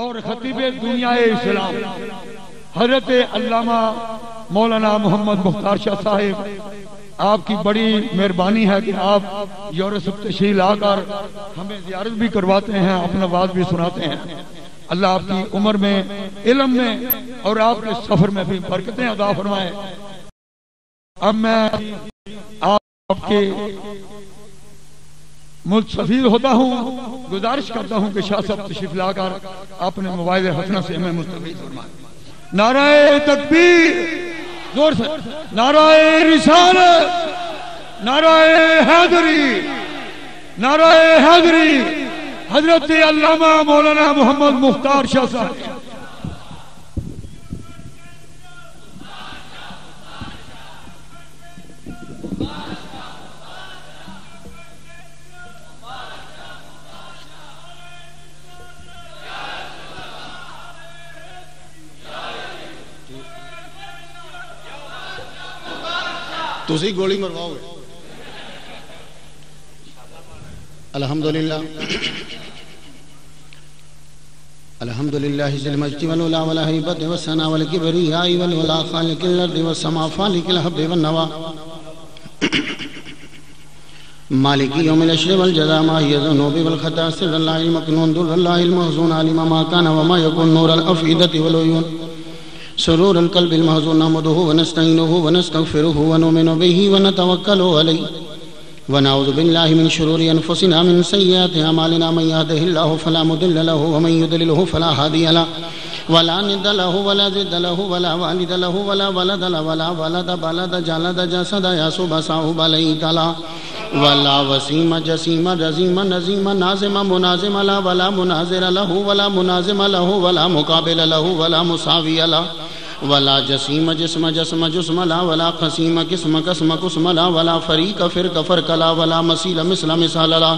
اور خطیب دنیا اسلام حضرت علامہ مولانا محمد مختار شاہ صاحب، آپ کی بڑی مہربانی ہے کہ آپ یورپ تشریف لا کر ہمیں زیارت بھی کرواتے ہیں، اپنا واز بھی سناتے ہیں۔ اللہ آپ کی عمر میں، علم میں اور آپ کے سفر میں بھی برکتیں عطا فرمائے۔ اب میں آپ کے مستفید ہوتا ہوں، گزارش کرتا ہوں کہ شاہ صاحب تشریف لا کر اپنے موبائل حسنہ سے ہمیں مستفید فرمائے۔ نعرہ تکبیر، زور سے نعرہ رسالت، نعرہ حیدری، نعرہ حیدری، حضرت علامہ مولانا محمد مختار شاہ صاحب۔ تسی گولی مرواؤ گے۔ الحمدللہ الحمدللہ ذی المجد والعلا والہیبۃ والثناء والکبریاء والولا خالق الارض والسماء فالق الحب والنوى مالک یوم العشر والجزاء ماہی الذنوب والخطا سر اللہ المکنون در اللہ المحزون علم ما کان وما یکن نور الافئدۃ والعیون سرور القلب المحزون نحمده ونستعینه ونستغفره ونؤمن به ونتوکل علیہ ونعوذ باللہ من شرور انفسنا من سیئات اعمالنا من يهده الله فلا مضل له ومن يضلل فلا هادي له ولا ند له ولا ضد له ولا والد له ولا ولد له ولا ولد بلد جلد جسد يسوب صاحب عليك لا ولا وسيم جسيم رزيم نزيم نازم منازم لا ولا مناظر له ولا منازم له ولا مقابل له ولا مساوي له ولا جسیم جسم جسم جسم لا ولا قسیم قسم قسم قسم لا ولا فریق فرق فرق لا ولا مسیل مثل مثال لا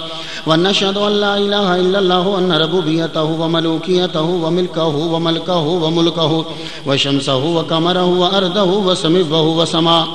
ونشهد ان لا الہ الا اللہ وان ربوبیته وملوکیته وملکه وملکه وملکه وشمسه وقمره وارضه وسموه وسماء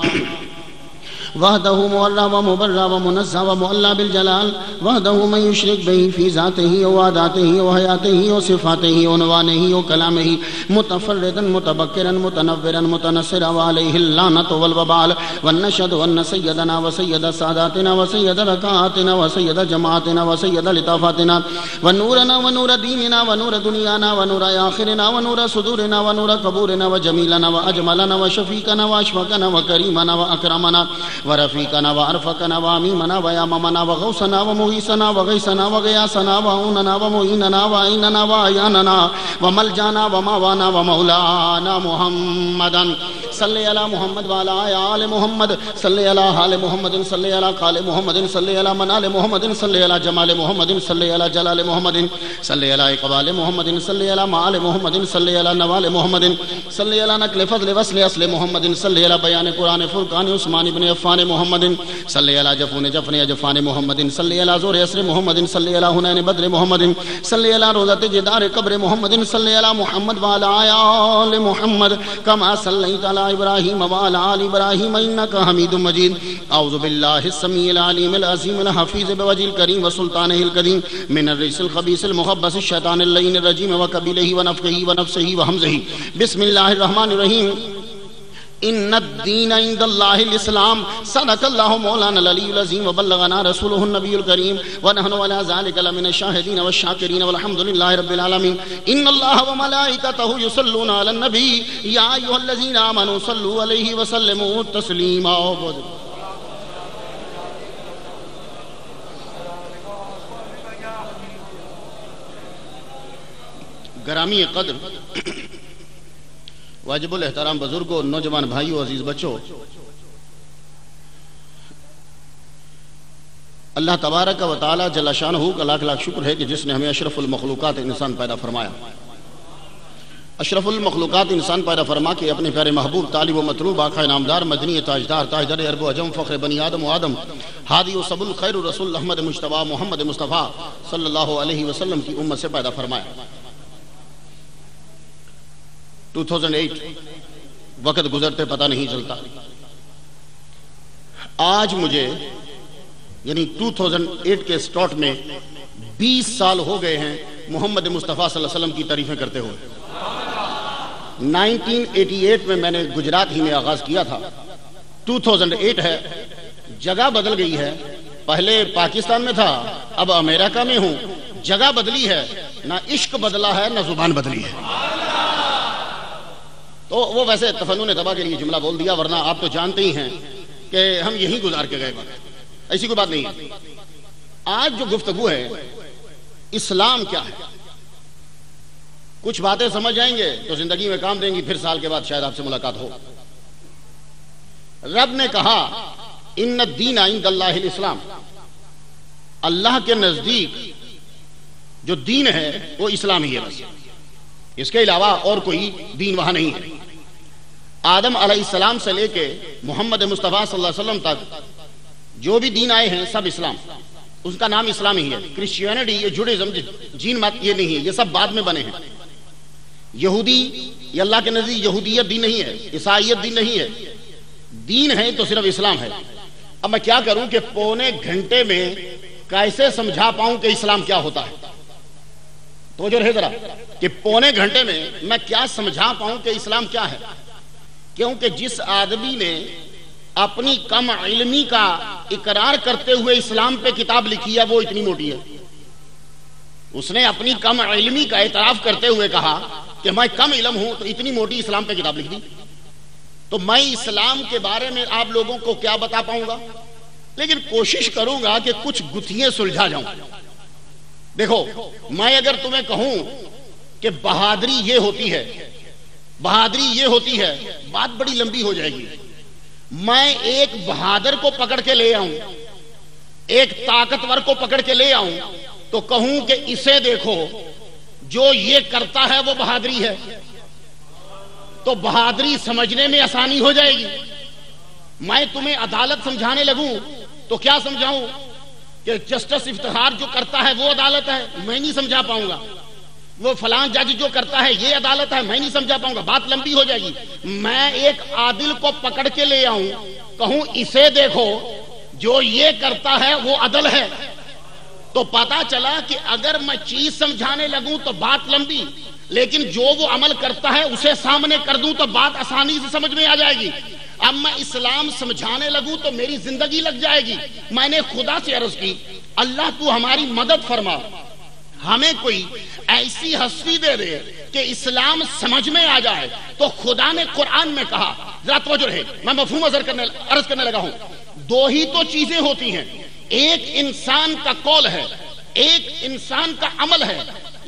وحده مولى ومبرى ومنزه ومؤلى بالجلال وحده من يشرك به في ذاته وعاداته وحياته وصفاته وعنوانه وكلامه متفردا متبكرا متنورا متنصرا وعليه اللعنة والوبال ونشهد ان سيدنا وسيد ساداتنا وسيد ركعاتنا وسيد جماعتنا وسيد لطافاتنا ونورنا ونور ديننا ونور دنيانا ونور آخرنا ونور صدورنا ونور قبورنا وجميلنا واجملنا وشفيقنا واشفقنا وكريمنا واكرمنا ورفيقنا وارفقنا واميمنا وياممنا وغوثنا ومغيثنا وغيثنا وغياثنا وعوننا ومعيننا وعيننا وعياننا وملجانا وماوانا ومولانا محمدا صلی علی محمد وعلی آل محمد صلی علی حال محمد صلی علی قال محمد صلی علی منال محمد صلی علی جمال محمد صلی علی جلال محمد صلی علی اقبال محمد صلی علی معال محمد صلی علی نوال محمد صلی علی نقل فضل وصل اصل محمد صلی علی بیان قرآن فرقان عثمان بن عفان محمد صلی علی جفون جفن اجفان محمد صلی علی زور اسر محمد صلی علی حنین بدر محمد صلی علی روضت جدار قبر محمد صلی علی محمد وعلی آل محمد کما صلیت علی ابراہیم وعلی آل ابراہیم انکا حمید مجید اعوذ باللہ السمیع العلیم العظیم الحفیظ بوجہ الکریم وسلطانہ القدیم من الرجس الخبیث المخبث الشیطان اللعین الرجیم وقبیلہ ونفقہ ونفسہ وحمزہ بسم اللہ الرحمن الرحیم ان الدین عند اللہ الاسلام صدق اللہ مولانا العلی العظیم وبلغنا رسولہ النبی الکریم ونحن علی ذلک لمن الشاہدین والشاکرین والحمدللہ رب العالمین ان اللہ وملائکتہ یصلون علی النبی یا ایھا الذین آمنوا صلوا علیہ وسلموا تسلیما۔ گرامی قدر واجب الاحترام بزرگوں، نوجوان بھائیوں، عزیز بچوں، اللہ تبارک و تعالی جل شانہ کا لاکھ لاکھ شکر ہے کہ جس نے ہمیں اشرف المخلوقات انسان پیدا فرمایا۔ اشرف المخلوقات انسان پیدا فرما کے اپنے پیارے محبوب طالب و مطلوب آقا نامدار مدنی تاجدار تاجدار عرب و عجم فخر بنی آدم و آدم ہادی و سبل خیر رسول احمد مجتبی محمد مصطفیٰ صلی اللہ علیہ وسلم کی امت سے پیدا فرمایا۔ 2008 وقت گزرتے پتہ نہیں چلتا۔ آج مجھے یعنی 2008 کے سٹارٹ میں 20 سال ہو گئے ہیں محمد مصطفیٰ صلی اللہ علیہ وسلم کی تعریفیں کرتے ہوئے. 1988 میں میں نے گجرات ہی میں آغاز کیا تھا. 2008 ہے, جگہ بدل گئی ہے. پہلے پاکستان میں تھا, اب امریکہ میں ہوں. جگہ بدلی ہے, نہ عشق بدلا ہے نہ زبان بدلی ہے. تو وہ ویسے تفنن تباہ کے لیے جملہ بول دیا, ورنہ آپ تو جانتے ہی ہیں کہ ہم یہی گزار کے گئے. ایسی کوئی بات نہیں ہے. آج جو گفتگو ہے اسلام کیا ہے, کچھ باتیں سمجھ جائیں گے تو زندگی میں کام دیں گی, پھر سال کے بعد شاید آپ سے ملاقات ہو. رب نے کہا ان الدین عند اللہ الاسلام, اللہ کے نزدیک جو دین ہے وہ اسلام ہی ہے بس, اس کے علاوہ اور کوئی دین وہاں نہیں ہے. آدم علیہ السلام سے لے کے محمد مصطفیٰ صلی اللہ علیہ وسلم تک جو بھی دین آئے ہیں سب اسلام, اس کا نام اسلام ہی ہے. کرسچینٹی, یہ جوڈیزم, جین مت, یہ نہیں ہے, یہ سب بعد میں بنے ہیں. یہودی, یہ اللہ کے نزدیک یہودیت دین نہیں ہے, عیسائیت دین نہیں ہے. دین ہے تو صرف اسلام ہے. اب میں کیا کروں کہ پونے گھنٹے میں کیسے سمجھا پاؤں کہ اسلام کیا ہوتا ہے. تو جو رہے ذرا کہ پونے گھنٹے میں میں کیا سمجھا پاؤں کہ اسلام کیا ہے. کیونکہ جس آدمی نے اپنی کم علمی کا اقرار کرتے ہوئے اسلام پہ کتاب لکھی ہے وہ اتنی موٹی ہے. اس نے اپنی کم علمی کا اعتراف کرتے ہوئے کہا کہ میں کم علم ہوں, تو اتنی موٹی اسلام پہ کتاب لکھ دی. تو میں اسلام کے بارے میں آپ لوگوں کو کیا بتا پاؤں گا, لیکن کوشش کروں گا کہ کچھ گتھیاں سلجھا جاؤں. دیکھو, میں اگر تمہیں کہوں کہ بہادری یہ ہوتی ہے, بہادری یہ ہوتی ہے, بات بڑی لمبی ہو جائے گی. میں ایک بہادر کو پکڑ کے لے آؤں, ایک طاقتور کو پکڑ کے لے آؤں, تو کہوں کہ اسے دیکھو جو یہ کرتا ہے وہ بہادری ہے, تو بہادری سمجھنے میں آسانی ہو جائے گی. میں تمہیں عدالت سمجھانے لگوں تو کیا سمجھاؤں کہ جسٹس افتخار جو کرتا ہے وہ عدالت ہے, میں نہیں سمجھا پاؤں گا. وہ فلاں جج جو کرتا ہے یہ عدالت ہے, میں نہیں سمجھا پاؤں گا, بات لمبی ہو جائے گی. میں ایک عادل کو پکڑ کے لے آؤں, کہوں اسے دیکھو جو یہ کرتا ہے وہ عدل ہے, تو پتا چلا کہ اگر میں چیز سمجھانے لگوں تو بات لمبی, لیکن جو وہ عمل کرتا ہے اسے سامنے کر دوں تو بات آسانی سے سمجھ میں آ جائے گی. اب میں اسلام سمجھانے لگوں تو میری زندگی لگ جائے گی. میں نے خدا سے عرض کی, اللہ تو ہماری مدد فرما, ہمیں کوئی ایسی ہستی دے دے کہ اسلام سمجھ میں آ جائے. تو خدا نے قرآن میں کہا, ذرا توجہ رہے, میں مفہوم عرض کرنے لگا ہوں. دو ہی تو چیزیں ہوتی ہیں, ایک انسان کا قول ہے, ایک انسان کا عمل ہے.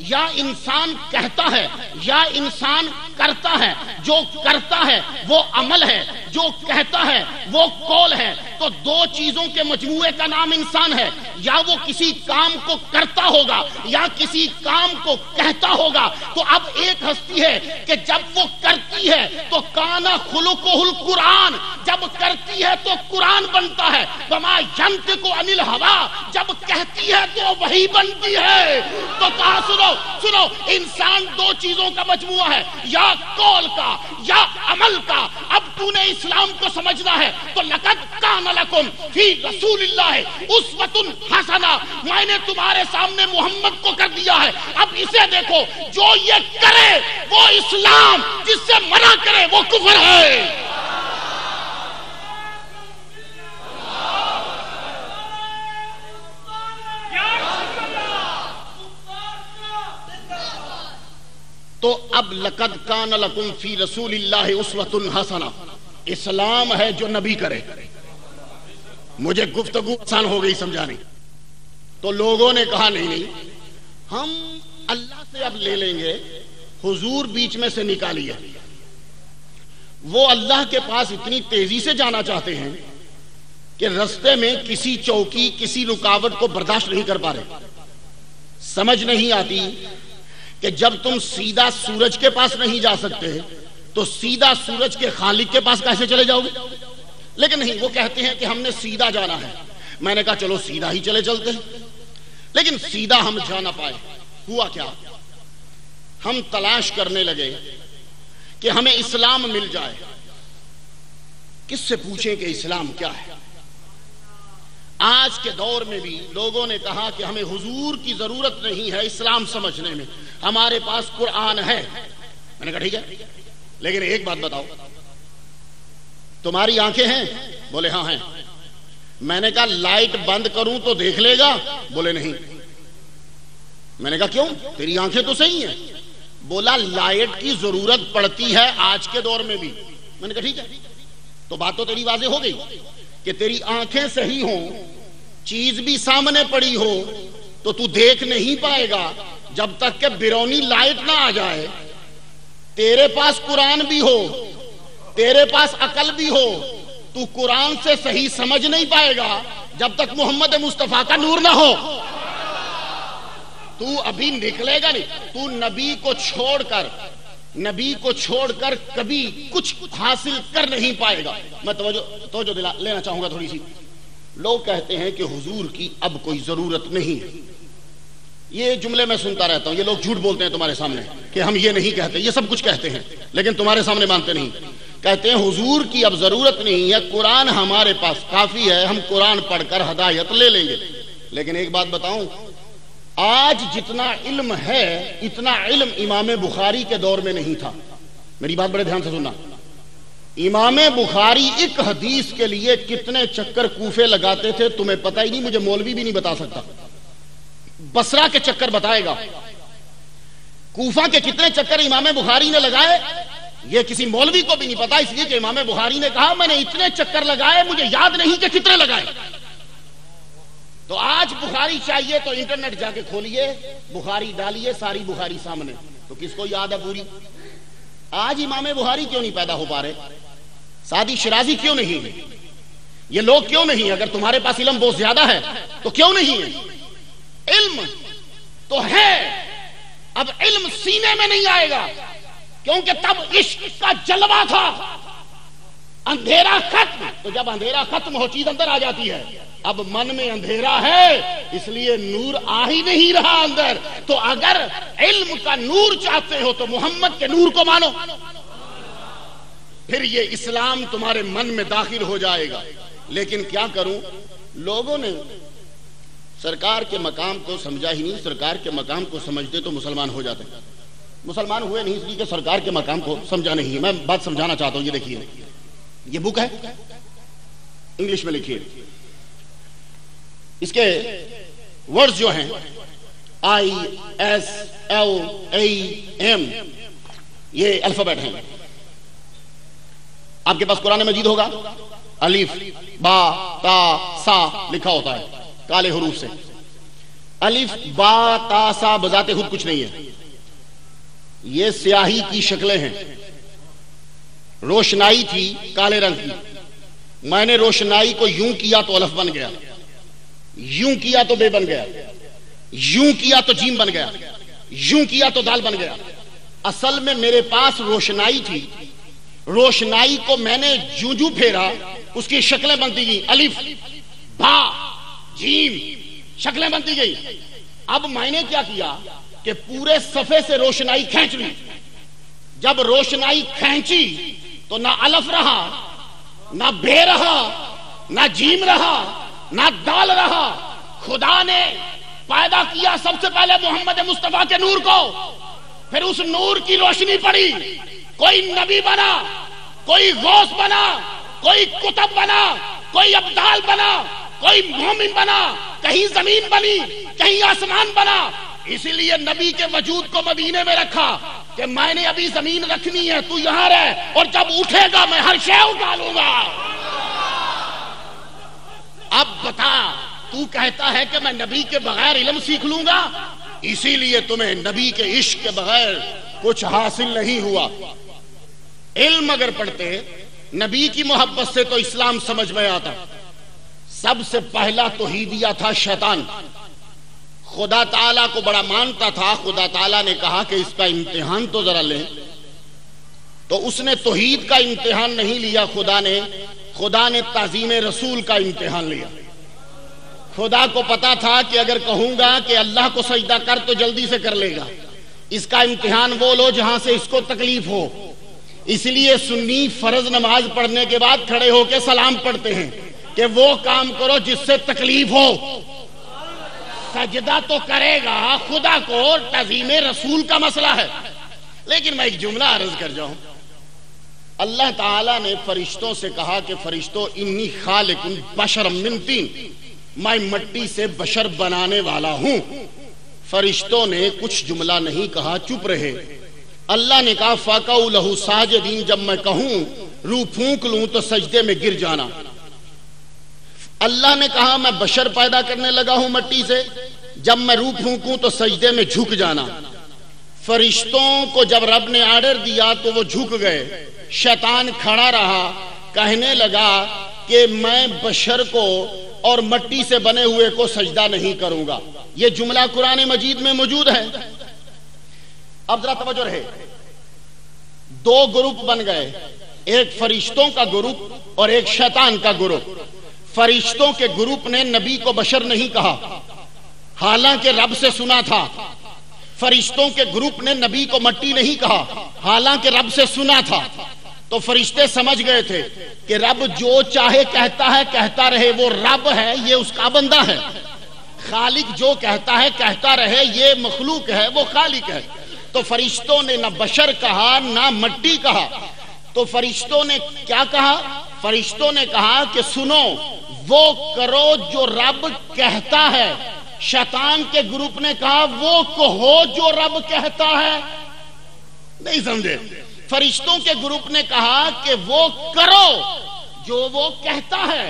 یا انسان کہتا ہے یا انسان کرتا ہے. جو کرتا ہے وہ عمل ہے, جو کہتا ہے وہ قول ہے. تو دو چیزوں کے مجموعے کا نام انسان ہے. یا وہ کسی کام کو کرتا ہوگا یا کسی کام کو کہتا ہوگا. تو اب ایک ہستی ہے کہ جب وہ کرتی ہے تو کانا خلقہ القرآن, جب کرتی ہے تو قرآن بنتا ہے. وما ینطق عن الہوا, جب کہتی ہے تو وہی بنتی ہے. تو کہا سنو, انسان دو چیزوں کا مجموعہ ہے, یا قول کا یا عمل کا. اب تو نے اسلام کو سمجھنا ہے تو لقد کان لکم فی رسول اللہ اسوۃ حسنہ, میں نے تمہارے سامنے محمد کو کر دیا ہے. اب اسے دیکھو جو یہ کرے وہ اسلام, جس سے منع کرے وہ کفر ہے. تو اب لقد کان لکم فی رسول اللہ اسوۃ حسنہ, اسلام ہے جو نبی کرے. مجھے گفتگو آسان ہو گئی سمجھانی. تو لوگوں نے کہا نہیں, ہم اللہ سے اب لے لیں گے, حضور بیچ میں سے نکالیے. وہ اللہ کے پاس اتنی تیزی سے جانا چاہتے ہیں کہ رستے میں کسی چوکی کسی رکاوٹ کو برداشت نہیں کر پا رہے. سمجھ نہیں آتی کہ جب تم سیدھا سورج کے پاس نہیں جا سکتے تو سیدھا سورج کے خالق کے پاس کیسے چلے جاؤ گے. لیکن نہیں, وہ کہتے ہیں کہ ہم نے سیدھا جانا ہے. میں نے کہا چلو سیدھا ہی چلے چلتے ہیں. لیکن سیدھا ہم جا نہ پائے. ہوا کیا, ہم تلاش کرنے لگے کہ ہمیں اسلام مل جائے. کس سے پوچھیں کہ اسلام کیا ہے. آج کے دور میں بھی لوگوں نے کہا کہ ہمیں حضور کی ضرورت نہیں ہے اسلام سمجھنے میں، ہمارے پاس قرآن ہے۔ میں نے کہا ٹھیک ہے، لیکن ایک بات بتاؤ، تمہاری آنکھیں ہیں؟ بولے ہاں ہیں۔ میں نے کہا لائٹ بند کروں تو دیکھ لے گا؟ بولے نہیں۔ میں نے کہا کیوں؟ تیری آنکھیں تو صحیح ہیں۔ بولا لائٹ کی ضرورت پڑتی ہے آج کے دور میں بھی۔ میں نے کہا ٹھیک ہے، تو بات تو تیری واضح ہو گئی کہ تیری آنکھیں صحیح ہوں، چیز بھی سامنے پڑی ہو تو تو دیکھ نہیں پائے گا جب تک کہ بیرونی لائٹ نہ آ جائے۔ تیرے پاس قرآن بھی ہو، تیرے پاس عقل بھی ہو، تو قرآن سے صحیح سمجھ نہیں پائے گا جب تک محمد مصطفیٰ کا نور نہ ہو۔ تو ابھی نکلے گا نہیں، تو نبی کو چھوڑ کر کبھی کچھ حاصل کر نہیں پائے گا۔ میں توجہ لینا چاہوں گا تھوڑی سی۔ لوگ کہتے ہیں کہ حضور کی اب کوئی ضرورت نہیں ہے۔ یہ جملے میں سنتا رہتا ہوں، یہ لوگ جھوٹ بولتے ہیں تمہارے سامنے کہ ہم یہ نہیں کہتے، یہ سب کچھ کہتے ہیں لیکن تمہارے سامنے مانتے نہیں۔ کہتے ہیں حضور کی اب ضرورت نہیں ہے، قرآن ہمارے پاس کافی ہے، ہم قرآن پڑھ کر ہدایت لے لیں گے۔ لیکن ایک بات بتاؤں، آج جتنا علم ہے اتنا علم امام بخاری کے دور میں نہیں تھا۔ میری بات بڑے دھیان سے سننا، امام بخاری ایک حدیث کے لیے کتنے چکر کوفے لگاتے تھے تمہیں پتہ ہی نہیں، مجھے مولوی بھی نہیں بتا سکتا۔ بصرہ کے چکر بتائے گا، کوفہ کے کتنے چکر امام بخاری نے لگائے یہ کسی مولوی کو بھی نہیں پتا، اس لیے کہ امام بخاری نے کہا میں نے اتنے چکر لگائے مجھے یاد نہیں کہ کتنے لگائے۔ تو آج بخاری چاہیے تو انٹرنیٹ جا کے کھولیے، بخاری ڈالیے، ساری بخاری سامنے، تو کس کو یاد ہے پوری؟ آج امام بخاری کیوں نہیں پیدا ہو پا رہے؟ سعدی شرازی کیوں نہیں ہے؟ یہ لوگ کیوں نہیں؟ اگر تمہارے پاس علم بہت زیادہ ہے تو کیوں نہیں ہے؟ علم تو ہے، اب علم سینے میں نہیں آئے گا، کیونکہ تب عشق کا جلوہ تھا، اندھیرا ختم۔ تو جب اندھیرا ختم ہو چیز اندر آ جاتی ہے۔ اب من میں اندھیرا ہے اس لیے نور آ ہی نہیں رہا اندر۔ تو اگر علم کا نور چاہتے ہو تو محمد کے نور کو مانو، پھر یہ اسلام تمہارے من میں داخل ہو جائے گا۔ لیکن کیا کروں، لوگوں نے سرکار کے مقام کو سمجھا ہی نہیں۔ سرکار کے مقام کو سمجھتے تو مسلمان ہو جاتے، مسلمان ہوئے نہیں اس لیے کہ سرکار کے مقام کو سمجھا نہیں۔ میں بات سمجھانا چاہتا ہوں، یہ دیکھیے، یہ بک ہے انگلش میں لکھی ہے، اس کے ورڈز جو ہیں ISLAM یہ الفابیٹ ہیں۔ آپ کے پاس قرآن مجید ہوگا، الف با تا سا لکھا ہوتا ہے کالے حروف سے۔ الف با تا سا بذات خود کچھ نہیں ہے، یہ سیاہی کی شکلیں ہیں۔ روشنائی تھی کالے رنگ کی، میں نے روشنائی کو یوں کیا تو الف بن گیا، یوں کیا تو بے بن گیا، یوں کیا تو جیم بن گیا، یوں کیا تو دال بن گیا۔ اصل میں میرے پاس روشنائی تھی، روشنائی کو میں نے جوں جوں پھیرا اس کی شکلیں بنتی گئی، الف با جیم شکلیں بنتی گئی۔ اب میں نے کیا کیا کہ پورے صفحے سے روشنائی کھینچ لی۔ جب روشنائی کھینچی تو نہ الف رہا، نہ بے رہا، نہ جیم رہا، نہ دال رہا۔ خدا نے پیدا کیا سب سے پہلے محمد مصطفیٰ کے نور کو، پھر اس نور کی روشنی پڑی، کوئی نبی بنا، کوئی غوث بنا، کوئی کتب بنا، کوئی ابدال بنا، کوئی مومن بنا، کہیں زمین بنی، کہیں آسمان بنا۔ اسی لیے نبی کے وجود کو مدینے میں رکھا کہ میں نے ابھی زمین رکھنی ہے، تو یہاں رہ، اور جب اٹھے گا میں ہر شے اٹھا لوں گا۔ اب بتا، تو کہتا ہے کہ میں نبی کے بغیر علم سیکھ لوں گا، اسی لیے تمہیں نبی کے عشق کے بغیر کچھ حاصل نہیں ہوا۔ علم اگر پڑھتے نبی کی محبت سے تو اسلام سمجھ میں آتا۔ سب سے پہلا توحیدیہ تھا شیطان، خدا تعالیٰ کو بڑا مانتا تھا۔ خدا تعالیٰ نے کہا کہ اس کا امتحان تو ذرا لیں، تو اس نے توحید کا امتحان نہیں لیا، خدا نے تعظیم رسول کا امتحان لیا۔ خدا کو پتا تھا کہ اگر کہوں گا کہ اللہ کو سجدہ کر تو جلدی سے کر لے گا، اس کا امتحان وہ لو جہاں سے اس کو تکلیف ہو۔ اس لیے سنی فرض نماز پڑھنے کے بعد کھڑے ہو کے سلام پڑھتے ہیں، کہ وہ کام کرو جس سے تکلیف ہو. سجدہ تو کرے گا خدا کو، تعظیم رسول کا مسئلہ ہے. لیکن میں ایک جملہ عرض کر جاؤں. اللہ تعالیٰ نے فرشتوں سے کہا کہ فرشتوں انی خالق بشر من طین، میں مٹی سے بشر بنانے والا ہوں. فرشتوں نے کچھ جملہ نہیں کہا، چپ رہے. اللہ نے کہا فَقَعُوا لَهُ سَاجِدِينَ، جب میں کہوں روح پھونک لوں تو سجدے میں گر جانا. اللہ نے کہا میں بشر پیدا کرنے لگا ہوں مٹی سے، جب میں روح پھونکوں تو سجدے میں جھک جانا. فرشتوں کو جب رب نے آرڈر دیا تو وہ جھک گئے. شیطان کھڑا رہا، کہنے لگا کہ میں بشر کو اور مٹی سے بنے ہوئے کو سجدہ نہیں کروں گا. یہ جملہ قرآن مجید میں موجود ہے. اب ذرا توجہ رہے. دو گروپ بن گئے، ایک فرشتوں کا گروپ اور ایک شیطان کا گروپ. فرشتوں کے گروپ نے نبی کو بشر نہیں کہا، حالانکہ رب سے سنا تھا. فرشتوں کے گروپ نے نبی کو مٹی نہیں کہا، حالانکہ رب سے سنا تھا. تو فرشتے سمجھ گئے تھے کہ رب جو چاہے کہتا ہے کہتا رہے، وہ رب ہے، یہ اس کا بندہ ہے. خالق جو کہتا ہے کہتا رہے، یہ مخلوق ہے، وہ خالق ہے. تو فرشتوں نے نہ بشر کہا نہ مٹی کہا. تو فرشتوں نے کیا کہا؟ فرشتوں نے کہا کہ سنو، وہ کرو جو رب کہتا ہے. شیطان کے گروپ نے کہا وہ کہو جو رب کہتا ہے. نہیں سمجھے؟ فرشتوں کے گروپ نے کہا کہ وہ کرو جو وہ کہتا ہے.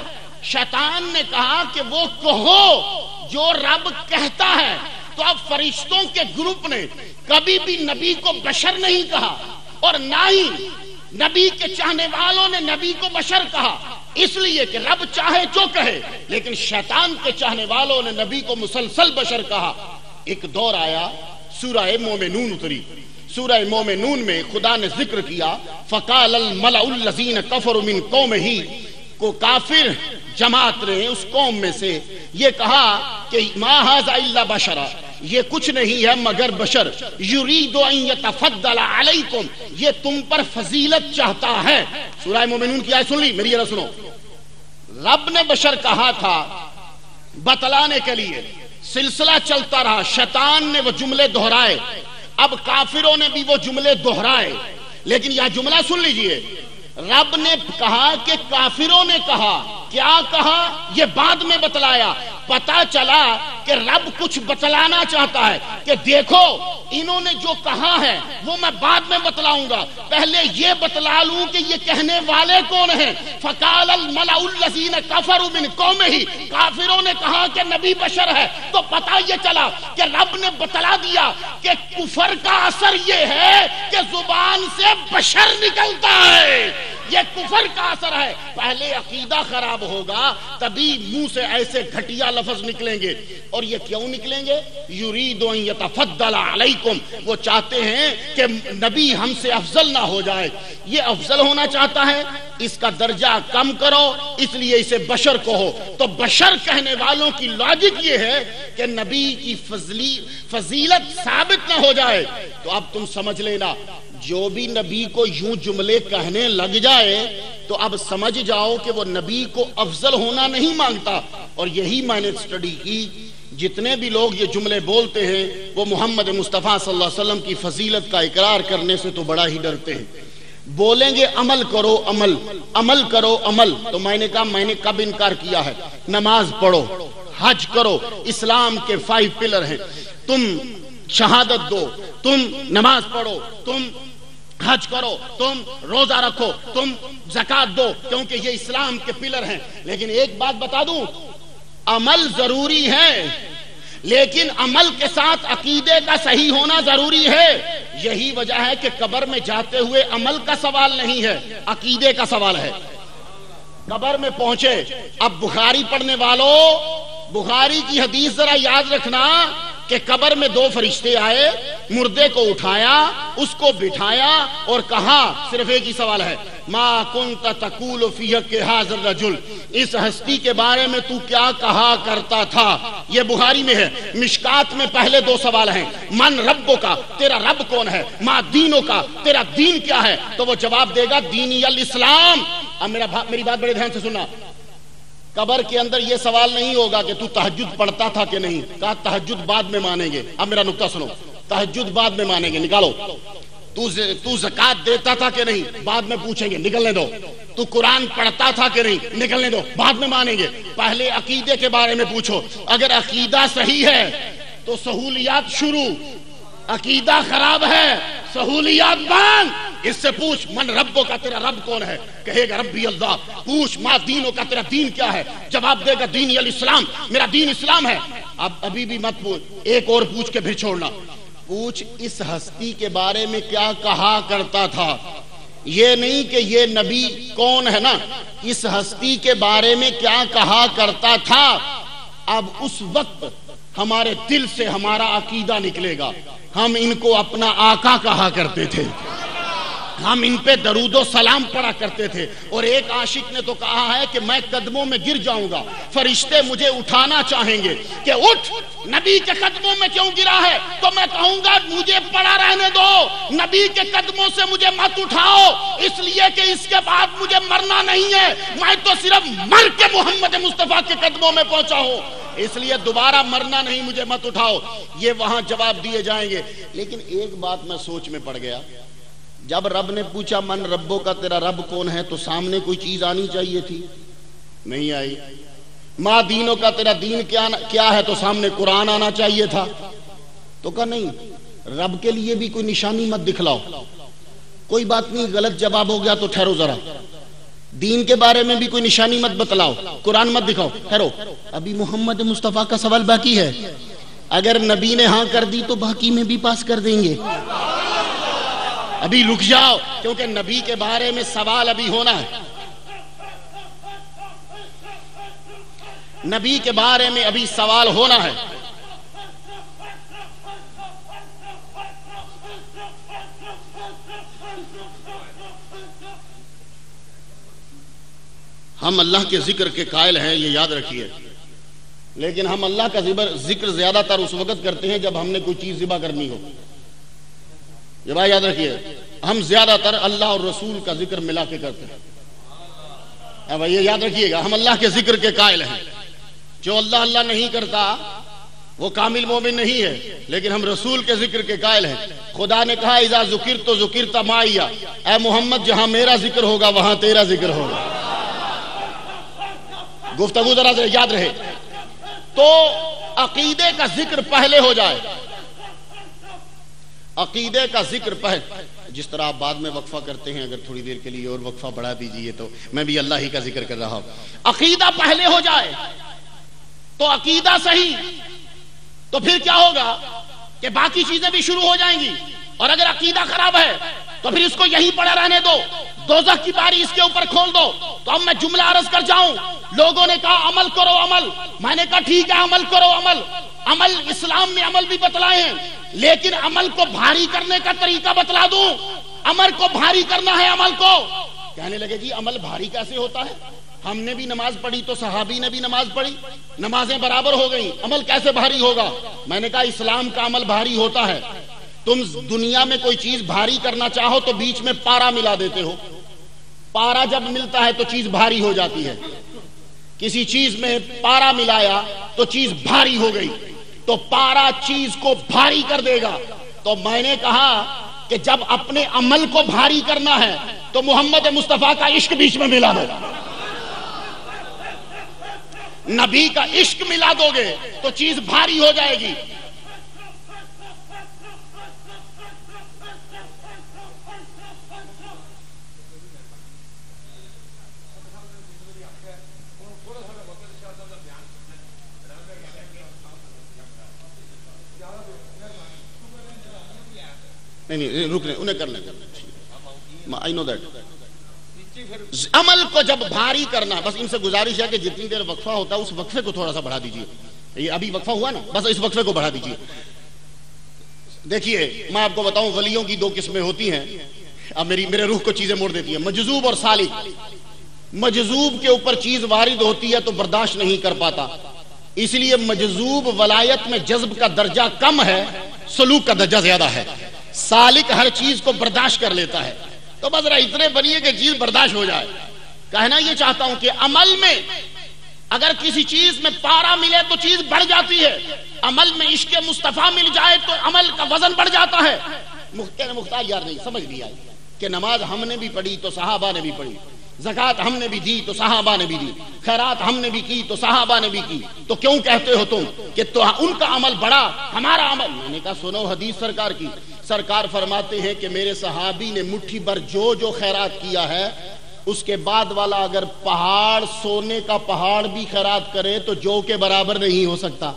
شیطان نے کہا کہ وہ کہو جو رب کہتا ہے. تو اب فرشتوں کے گروپ نے کبھی بھی نبی کو بشر نہیں کہا، اور نہ ہی نبی کے چاہنے والوں نے نبی کو بشر کہا، اس لیے کہ رب چاہے جو کہے. لیکن شیطان کے چاہنے والوں نے نبی کو مسلسل بشر کہا. ایک دور آیا، سورہ مومنون اتری. سورہ مومنون میں خدا نے ذکر کیا فَقَالَ الْمَلَأُ الَّذِينَ كَفَرُوا مِنْ قَوْمِهِ، کو کافر جماعت نے اس قوم میں سے یہ کہا کہ مَا هَذَا إِلَّا بَشَرًا، یہ کچھ نہیں ہے مگر بشر. یرید ان یتفضل علیکم، یہ تم پر فضیلت چاہتا ہے. سورہ مومنون کی آیت سن لی؟ میری ذرا سنو. رب نے بشر کہا تھا بتلانے کے لیے، سلسلہ چلتا رہا. شیطان نے وہ جملے دہرائے، اب کافروں نے بھی وہ جملے دہرائے. لیکن یہ جملہ سن لیجئے، رب نے کہا کہ کافروں نے کہا. کیا کہا یہ بعد میں بتلایا. پتا چلا کہ رب کچھ بتلانا چاہتا ہے کہ دیکھو انہوں نے جو کہا ہے وہ میں بعد میں بتلاؤں گا، پہلے یہ بتلا لوں کہ یہ کہنے والے کون ہیں. فقال الملأ الذین کفروا من قومہ، کافروں نے کہا کہ نبی بشر ہے. تو پتہ یہ چلا کہ رب نے بتلا دیا کہ کفر کا اثر یہ ہے کہ زبان سے بشر نکلتا ہے، یہ کفر کا اثر ہے. پہلے عقیدہ خراب ہوگا تبھی منہ سے ایسے گھٹیا لفظ نکلیں گے. اور یہ کیوں نکلیں گے؟ یرید ان یتفضل علیکم، وہ چاہتے ہیں کہ نبی ہم سے افضل نہ ہو جائے. یہ افضل ہونا چاہتا ہے، اس کا درجہ کم کرو، اس لیے اسے بشر کہو. تو بشر کہنے والوں کی لاجک یہ ہے کہ نبی کی فضیلت ثابت نہ ہو جائے. تو اب تم سمجھ لینا، جو بھی نبی کو یوں جملے کہنے لگ جائے تو اب سمجھ جاؤ کہ وہ نبی کو افضل ہونا نہیں مانگتا. اور یہی میں نے اسٹڈی کی، جتنے بھی لوگ یہ جملے بولتے ہیں وہ محمد مصطفیٰ صلی اللہ علیہ وسلم کی فضیلت کا اقرار کرنے سے تو بڑا ہی ڈرتے ہیں. بولیں گے عمل کرو، عمل عمل کرو، عمل. تو میں نے کہا میں نے کب انکار کیا ہے؟ نماز پڑھو، حج کرو، اسلام کے 5 پلر ہیں. تم شہادت دو، تم نماز پڑھو، تم حج کرو، تم روزہ رکھو، تم زکات دو، کیونکہ یہ اسلام کے پلر ہیں. لیکن ایک بات بتا دوں، عمل ضروری ہے، لیکن عمل کے ساتھ عقیدے کا صحیح ہونا ضروری ہے. یہی وجہ ہے کہ قبر میں جاتے ہوئے عمل کا سوال نہیں ہے، عقیدے کا سوال ہے. قبر میں پہنچے، اب بخاری پڑھنے والوں بخاری کی حدیث ذرا یاد رکھنا کہ قبر میں 2 فرشتے آئے، مردے کو اٹھایا، اس کو بٹھایا اور کہا، صرف ایک ہی سوال ہے، ما کنت تقول فی حق ھذا الرجل، اس ہستی کے بارے میں تو کیا کہا کرتا تھا. یہ بخاری میں ہے. مشکات میں پہلے 2 سوال ہیں، من ربک، تیرا رب کون ہے، ما دینک، تیرا دین کیا ہے. تو وہ جواب دے گا دینی الاسلام. اب میری بات بڑے دھیان سے سننا. قبر کے اندر یہ سوال نہیں ہوگا کہ تو تہجد پڑھتا تھا کہ نہیں، کہا تہجد بعد میں مانیں گے. اب میرا نقطہ سنو، تہجد بعد میں مانیں گے، نکالو. تو زکات دیتا تھا کہ نہیں، بعد میں پوچھیں گے، نکلنے دو. تو قرآن پڑھتا تھا کہ نہیں، نکلنے دو، بعد میں مانیں گے. پہلے عقیدے کے بارے میں پوچھو. اگر عقیدہ صحیح ہے تو سہولیات شروع، عقیدہ خراب ہے سہولیات بند. اس سے پوچھ من ربوں کا، تیرا رب کون ہے؟ کہے گا ربی اللہ. پوچھ ما دینوں کا، تیرا دین کیا ہے؟ جواب دے گا دینی الاسلام، میرا دین اسلام ہے. اب ابھی بھی مت پوچھ، ایک اور پوچھ کے پھر چھوڑنا. پوچھ اس ہستی کے بارے میں کیا کہا کرتا تھا. یہ نہیں کہ یہ نبی کون ہے نا، اس ہستی کے بارے میں کیا کہا کرتا تھا. اب اس وقت ہمارے دل سے ہمارا عقیدہ نکلے گا. ہم ان کو اپنا آقا کہا کرتے تھے، ہم ان پہ درود و سلام پڑھا کرتے تھے. اور ایک عاشق نے تو کہا ہے کہ میں قدموں میں گر جاؤں گا، فرشتے مجھے اٹھانا چاہیں گے کہ اٹھ، نبی کے قدموں میں کیوں گرا ہے؟ تو میں کہوں گا مجھے پڑا رہنے دو، نبی کے قدموں سے مجھے مت اٹھاؤ، اس لیے کہ اس کے بعد مجھے مرنا نہیں ہے، میں تو صرف مر کے محمد مصطفیٰ کے قدموں میں پہنچا ہوں، اس لیے دوبارہ مرنا نہیں، مجھے مت اٹھاؤ. یہ وہاں جواب دیے جائیں گے. لیکن ایک بات میں سوچ میں پڑ گیا، جب رب نے پوچھا من ربوں کا، تیرا رب کون ہے، تو سامنے کوئی چیز آنی چاہیے تھی، نہیں آئی. ماں دینوں کا، تیرا دین کیا ہے، تو سامنے قرآن آنا چاہیے تھا. تو کہا نہیں، رب کے لیے بھی کوئی نشانی مت دکھلاؤ. کوئی بات نہیں، غلط جواب ہو گیا تو ٹھہرو ذرا. دین کے بارے میں بھی کوئی نشانی مت بتلاؤ، قرآن مت دکھاؤ. ٹھہرو، ابھی محمد مصطفیٰ کا سوال باقی ہے. اگر نبی نے ہاں کر دی تو باقی میں بھی پاس کر دیں گے. ابھی رک جاؤ، کیونکہ نبی کے بارے میں سوال ابھی ہونا ہے. نبی کے بارے میں ابھی سوال ہونا ہے. ہم اللہ کے ذکر کے قائل ہیں، یہ یاد رکھیے. لیکن ہم اللہ کا ذکر زیادہ تر اس وقت کرتے ہیں جب ہم نے کوئی چیز ذبح کرنی ہو. یہ بات یاد رکھیے، ہم زیادہ تر اللہ اور رسول کا ذکر ملا کے کرتے ہیں. اب یہ یاد رکھیے گا، ہم اللہ کے ذکر کے قائل ہیں. جو اللہ اللہ نہیں کرتا وہ کامل مومن نہیں ہے. لیکن ہم رسول کے ذکر کے قائل ہیں. خدا نے کہا اذا ذکرت ذکرت معیا، اے محمد جہاں میرا ذکر ہوگا وہاں تیرا ذکر ہوگا. گفتگو ذرا یاد رہے. تو عقیدے کا ذکر پہلے ہو جائے، عقیدے کا ذکر پہلے. جس طرح آپ بعد میں وقفہ کرتے ہیں، اگر تھوڑی دیر کے لیے اور وقفہ بڑھا دیجئے تو میں بھی اللہ ہی کا ذکر کر رہا ہوں. عقیدہ پہلے ہو جائے تو عقیدہ صحیح، تو پھر کیا ہوگا کہ باقی چیزیں بھی شروع ہو جائیں گی. اور اگر عقیدہ خراب ہے تو پھر اس کو یہیں پڑا رہنے دو، دوزخ کی باری اس کے اوپر کھول دو. تو اب میں جملہ عرض کر جاؤں. لوگوں نے کہا عمل کرو عمل، میں نے کہا ٹھیک ہے عمل کرو عمل. عمل اسلام میں عمل بھی بتلائے ہیں، لیکن عمل کو بھاری کرنے کا طریقہ بتلا دوں. عمل کو بھاری کرنا ہے عمل کو. کہنے لگے جی عمل بھاری کیسے ہوتا ہے؟ ہم نے بھی نماز پڑھی تو صحابی نے بھی نماز پڑھی، نمازیں برابر ہو گئیں، عمل کیسے بھاری ہوگا؟ میں نے کہا اسلام کا عمل بھاری ہوتا ہے. تم دنیا میں کوئی چیز بھاری کرنا چاہو تو بیچ میں پارا ملا دیتے ہو. پارا جب ملتا ہے تو چیز بھاری ہو جاتی ہے. کسی چیز میں پارا ملایا تو چیز بھاری ہو گئی، تو پارا چیز کو بھاری کر دے گا. تو میں نے کہا کہ جب اپنے عمل کو بھاری کرنا ہے تو محمد مصطفیٰ کا عشق بیچ میں ملا دو. نبی کا عشق ملا دو گے تو چیز بھاری ہو جائے گی. نہیں رک لیں، انہیں کر لیں. I know that. عمل کو جب بھاری کرنا، بس ان سے گزارش ہے کہ جتنی دیر وقفہ ہوتا ہے اس وقفے کو تھوڑا سا بڑھا دیجئے. یہ ابھی وقفہ ہوا نا، بس اس وقفے کو بڑھا دیجئے. دیکھیے میں آپ کو بتاؤں، ولیوں کی دو قسمیں ہوتی ہیں. اب میرے روح کو چیزیں موڑ دیتی ہیں. مجذوب اور سالک. مجذوب کے اوپر چیز وارد ہوتی ہے تو برداشت نہیں کر پاتا، اس لیے مجذوب ولایت میں جذب کا درجہ کم ہے، سلوک کا درجہ زیادہ ہے. سالک ہر چیز کو برداشت کر لیتا ہے. تو بس اتنے بنیے کہ چیز برداشت ہو جائے. کہنا یہ چاہتا ہوں کہ عمل میں اگر کسی چیز میں پارا ملے تو چیز بڑھ جاتی ہے، عمل میں عشق مصطفیٰ مل جائے تو عمل کا وزن بڑھ جاتا ہے۔ مختار یار نہیں سمجھ نہیں آئی کہ نماز ہم نے بھی پڑھی تو صحابہ نے بھی پڑھی، زکوٰۃ ہم نے بھی دی تو صحابہ نے بھی دی، خیرات ہم نے بھی کی تو صحابہ نے بھی کی، تو کیوں کہتے ہو تم کہ تو ان کا عمل بڑا ہمارا عمل؟ میں نے کہا سنو حدیث سرکار کی، سرکار فرماتے ہیں کہ میرے صحابی نے مٹھی بھر جو خیرات کیا ہے، اس کے بعد والا اگر پہاڑ سونے کا پہاڑ بھی خیرات کرے تو جو کے برابر نہیں ہو سکتا۔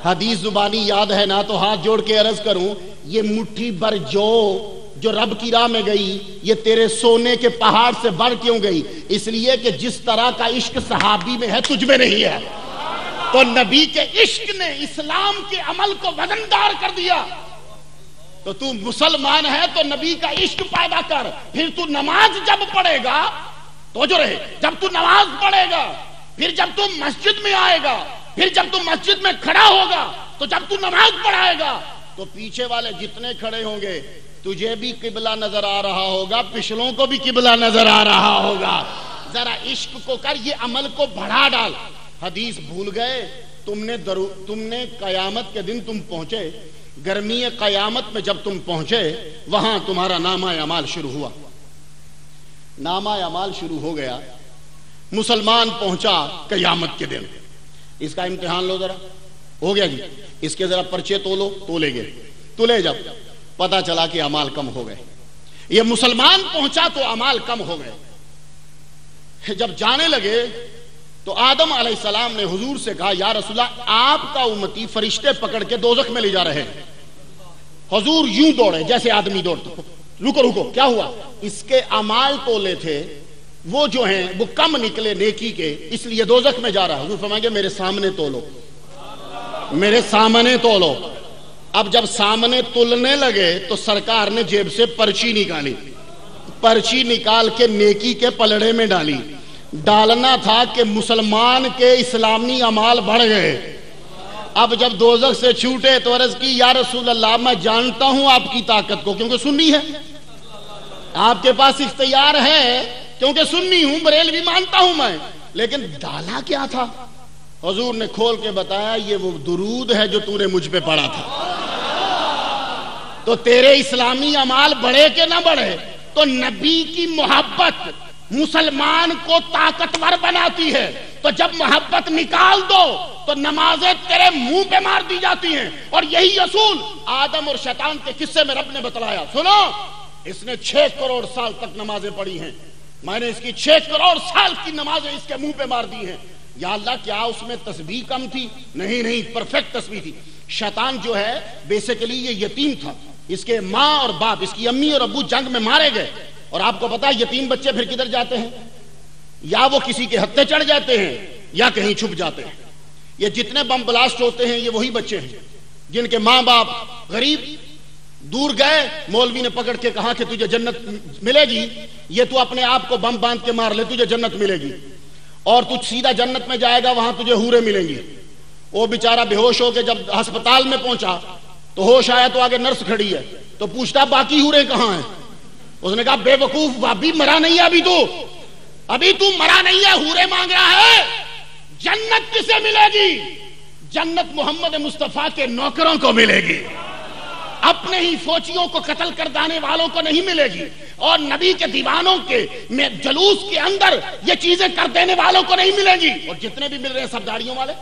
حدیث زبانی یاد ہے نا تو ہاتھ جوڑ کے عرض کروں، یہ مٹھی بھر جو رب کی راہ میں گئی، یہ تیرے سونے کے پہاڑ سے بڑھ کیوں گئی؟ اس لیے کہ جس طرح کا عشق صحابی میں ہے تجھ میں نہیں ہے۔ تو نبی کے عشق نے اسلام کے عمل کو وزندار کر دیا۔ تو تو مسلمان ہے تو نبی کا عشق پیدا کر، پھر تو نماز جب پڑھے گا تو جو رہے، جب تو نماز پڑھے گا، پھر جب تو مسجد میں آئے گا، پھر جب تو مسجد میں کھڑا ہوگا، تو جب تو نماز پڑھائے گا تو پیچھے والے جتنے کھڑے ہوں گے تجھے بھی قبلہ نظر آ رہا ہوگا، پچھلوں کو بھی قبلہ نظر آ رہا ہوگا۔ ذرا عشق کو کر، یہ عمل کو بڑھا ڈال۔ حدیث بھول گئے؟ تم نے قیامت کے دن تم پہنچے، گرمی قیامت میں جب تم پہنچے وہاں تمہارا نامہ اعمال شروع ہوا، نامہ اعمال شروع ہو گیا۔ مسلمان پہنچا قیامت کے دن، اس کا امتحان لو ذرا، ہو گیا جی، اس کے ذرا پرچے تولو، تولے گئے، تولے جب پتا چلا کہ اعمال کم ہو گئے۔ یہ مسلمان پہنچا تو اعمال کم ہو گئے۔ جب جانے لگے تو آدم علیہ السلام نے حضور سے کہا یا رسول اللہ آپ کا امتی فرشتے پکڑ کے دوزخ میں لے جا رہے ہیں۔ حضور یوں دوڑے جیسے آدمی دوڑتا، رکو کیا ہوا؟ اس کے اعمال تولے تھے، وہ جو ہیں وہ کم نکلے نیکی کے، اس لیے دوزخ میں جا رہا۔ حضور فرمائیں گے میرے سامنے تولو، میرے سامنے تولو۔ اب جب سامنے تلنے لگے تو سرکار نے جیب سے پرچی نکالی، پرچی نکال کے نیکی کے پلڑے میں ڈالی۔ ڈالنا تھا کہ مسلمان کے اسلامی اعمال بڑھ گئے۔ اب جب دوزخ سے چھوٹے تو عرض کی یا رسول اللہ میں جانتا ہوں آپ کی طاقت کو، کیونکہ سنی ہے، آپ کے پاس اختیار ہے کیونکہ سنی ہوں، بریلوی مانتا ہوں میں، لیکن ڈالا کیا تھا؟ حضور نے کھول کے بتایا یہ وہ درود ہے جو تو نے مجھ پہ پڑھا تھا۔ تو تیرے اسلامی اعمال بڑھے کہ نہ بڑھے؟ تو نبی کی محبت مسلمان کو طاقتور بناتی ہے۔ تو جب محبت نکال دو تو نمازیں تیرے منہ پہ مار دی جاتی ہیں۔ اور یہی اصول آدم اور شیطان کے قصے میں رب نے بتلایا۔ سنو، اس نے 6 کروڑ سال تک نمازیں پڑھی ہیں، میں نے اس کی 6 کروڑ سال کی نمازیں اس کے منہ پہ مار دی ہیں۔ یا اللہ کیا اس میں تسبیح کم تھی؟ نہیں، پرفیکٹ تسبیح تھی۔ شیطان جو ہے بیسیکلی یہ یتیم تھا، اس کے ماں اور باپ، اس کی امی اور ابو جنگ میں مارے گئے، اور آپ کو پتا ہے یتیم بچے پھر کدھر جاتے ہیں؟ یا وہ کسی کے ہتھے چڑھ جاتے ہیں یا کہیں چھپ جاتے ہیں۔ یہ جتنے بم بلاسٹ ہوتے ہیں یہ وہی بچے ہیں جن کے ماں باپ غریب دور گئے، مولوی نے پکڑ کے کہا کہ تجھے جنت ملے گی، یہ تو اپنے آپ کو بم باندھ کے مار لے، تجھے جنت ملے گی، اور تو سیدھا جنت میں جائے گا، وہاں تجھے حوریں ملیں گی۔ وہ بیچارہ بے ہوش ہو کے جب ہسپتال میں پہنچا تو ہوش آیا تو آگے نرس کھڑی ہے، تو پوچھتا باقی حوریں کہاں ہیں؟ اس نے کہا بے وقوف، ابھی مرا نہیں ہے، ابھی تو مرا نہیں ہے، حوریں مانگ رہا ہے۔ جنت کسے ملے گی؟ جنت محمد مصطفیٰ کے نوکروں کو ملے گی، اپنے ہی فوجیوں کو قتل کر دینے والوں کو نہیں ملے گی، اور نبی کے دیوانوں کے جلوس کے اندر یہ چیزیں کر دینے والوں کو نہیں ملے گی۔ اور جتنے بھی مل رہے ہیں سب داڑھیوں والے۔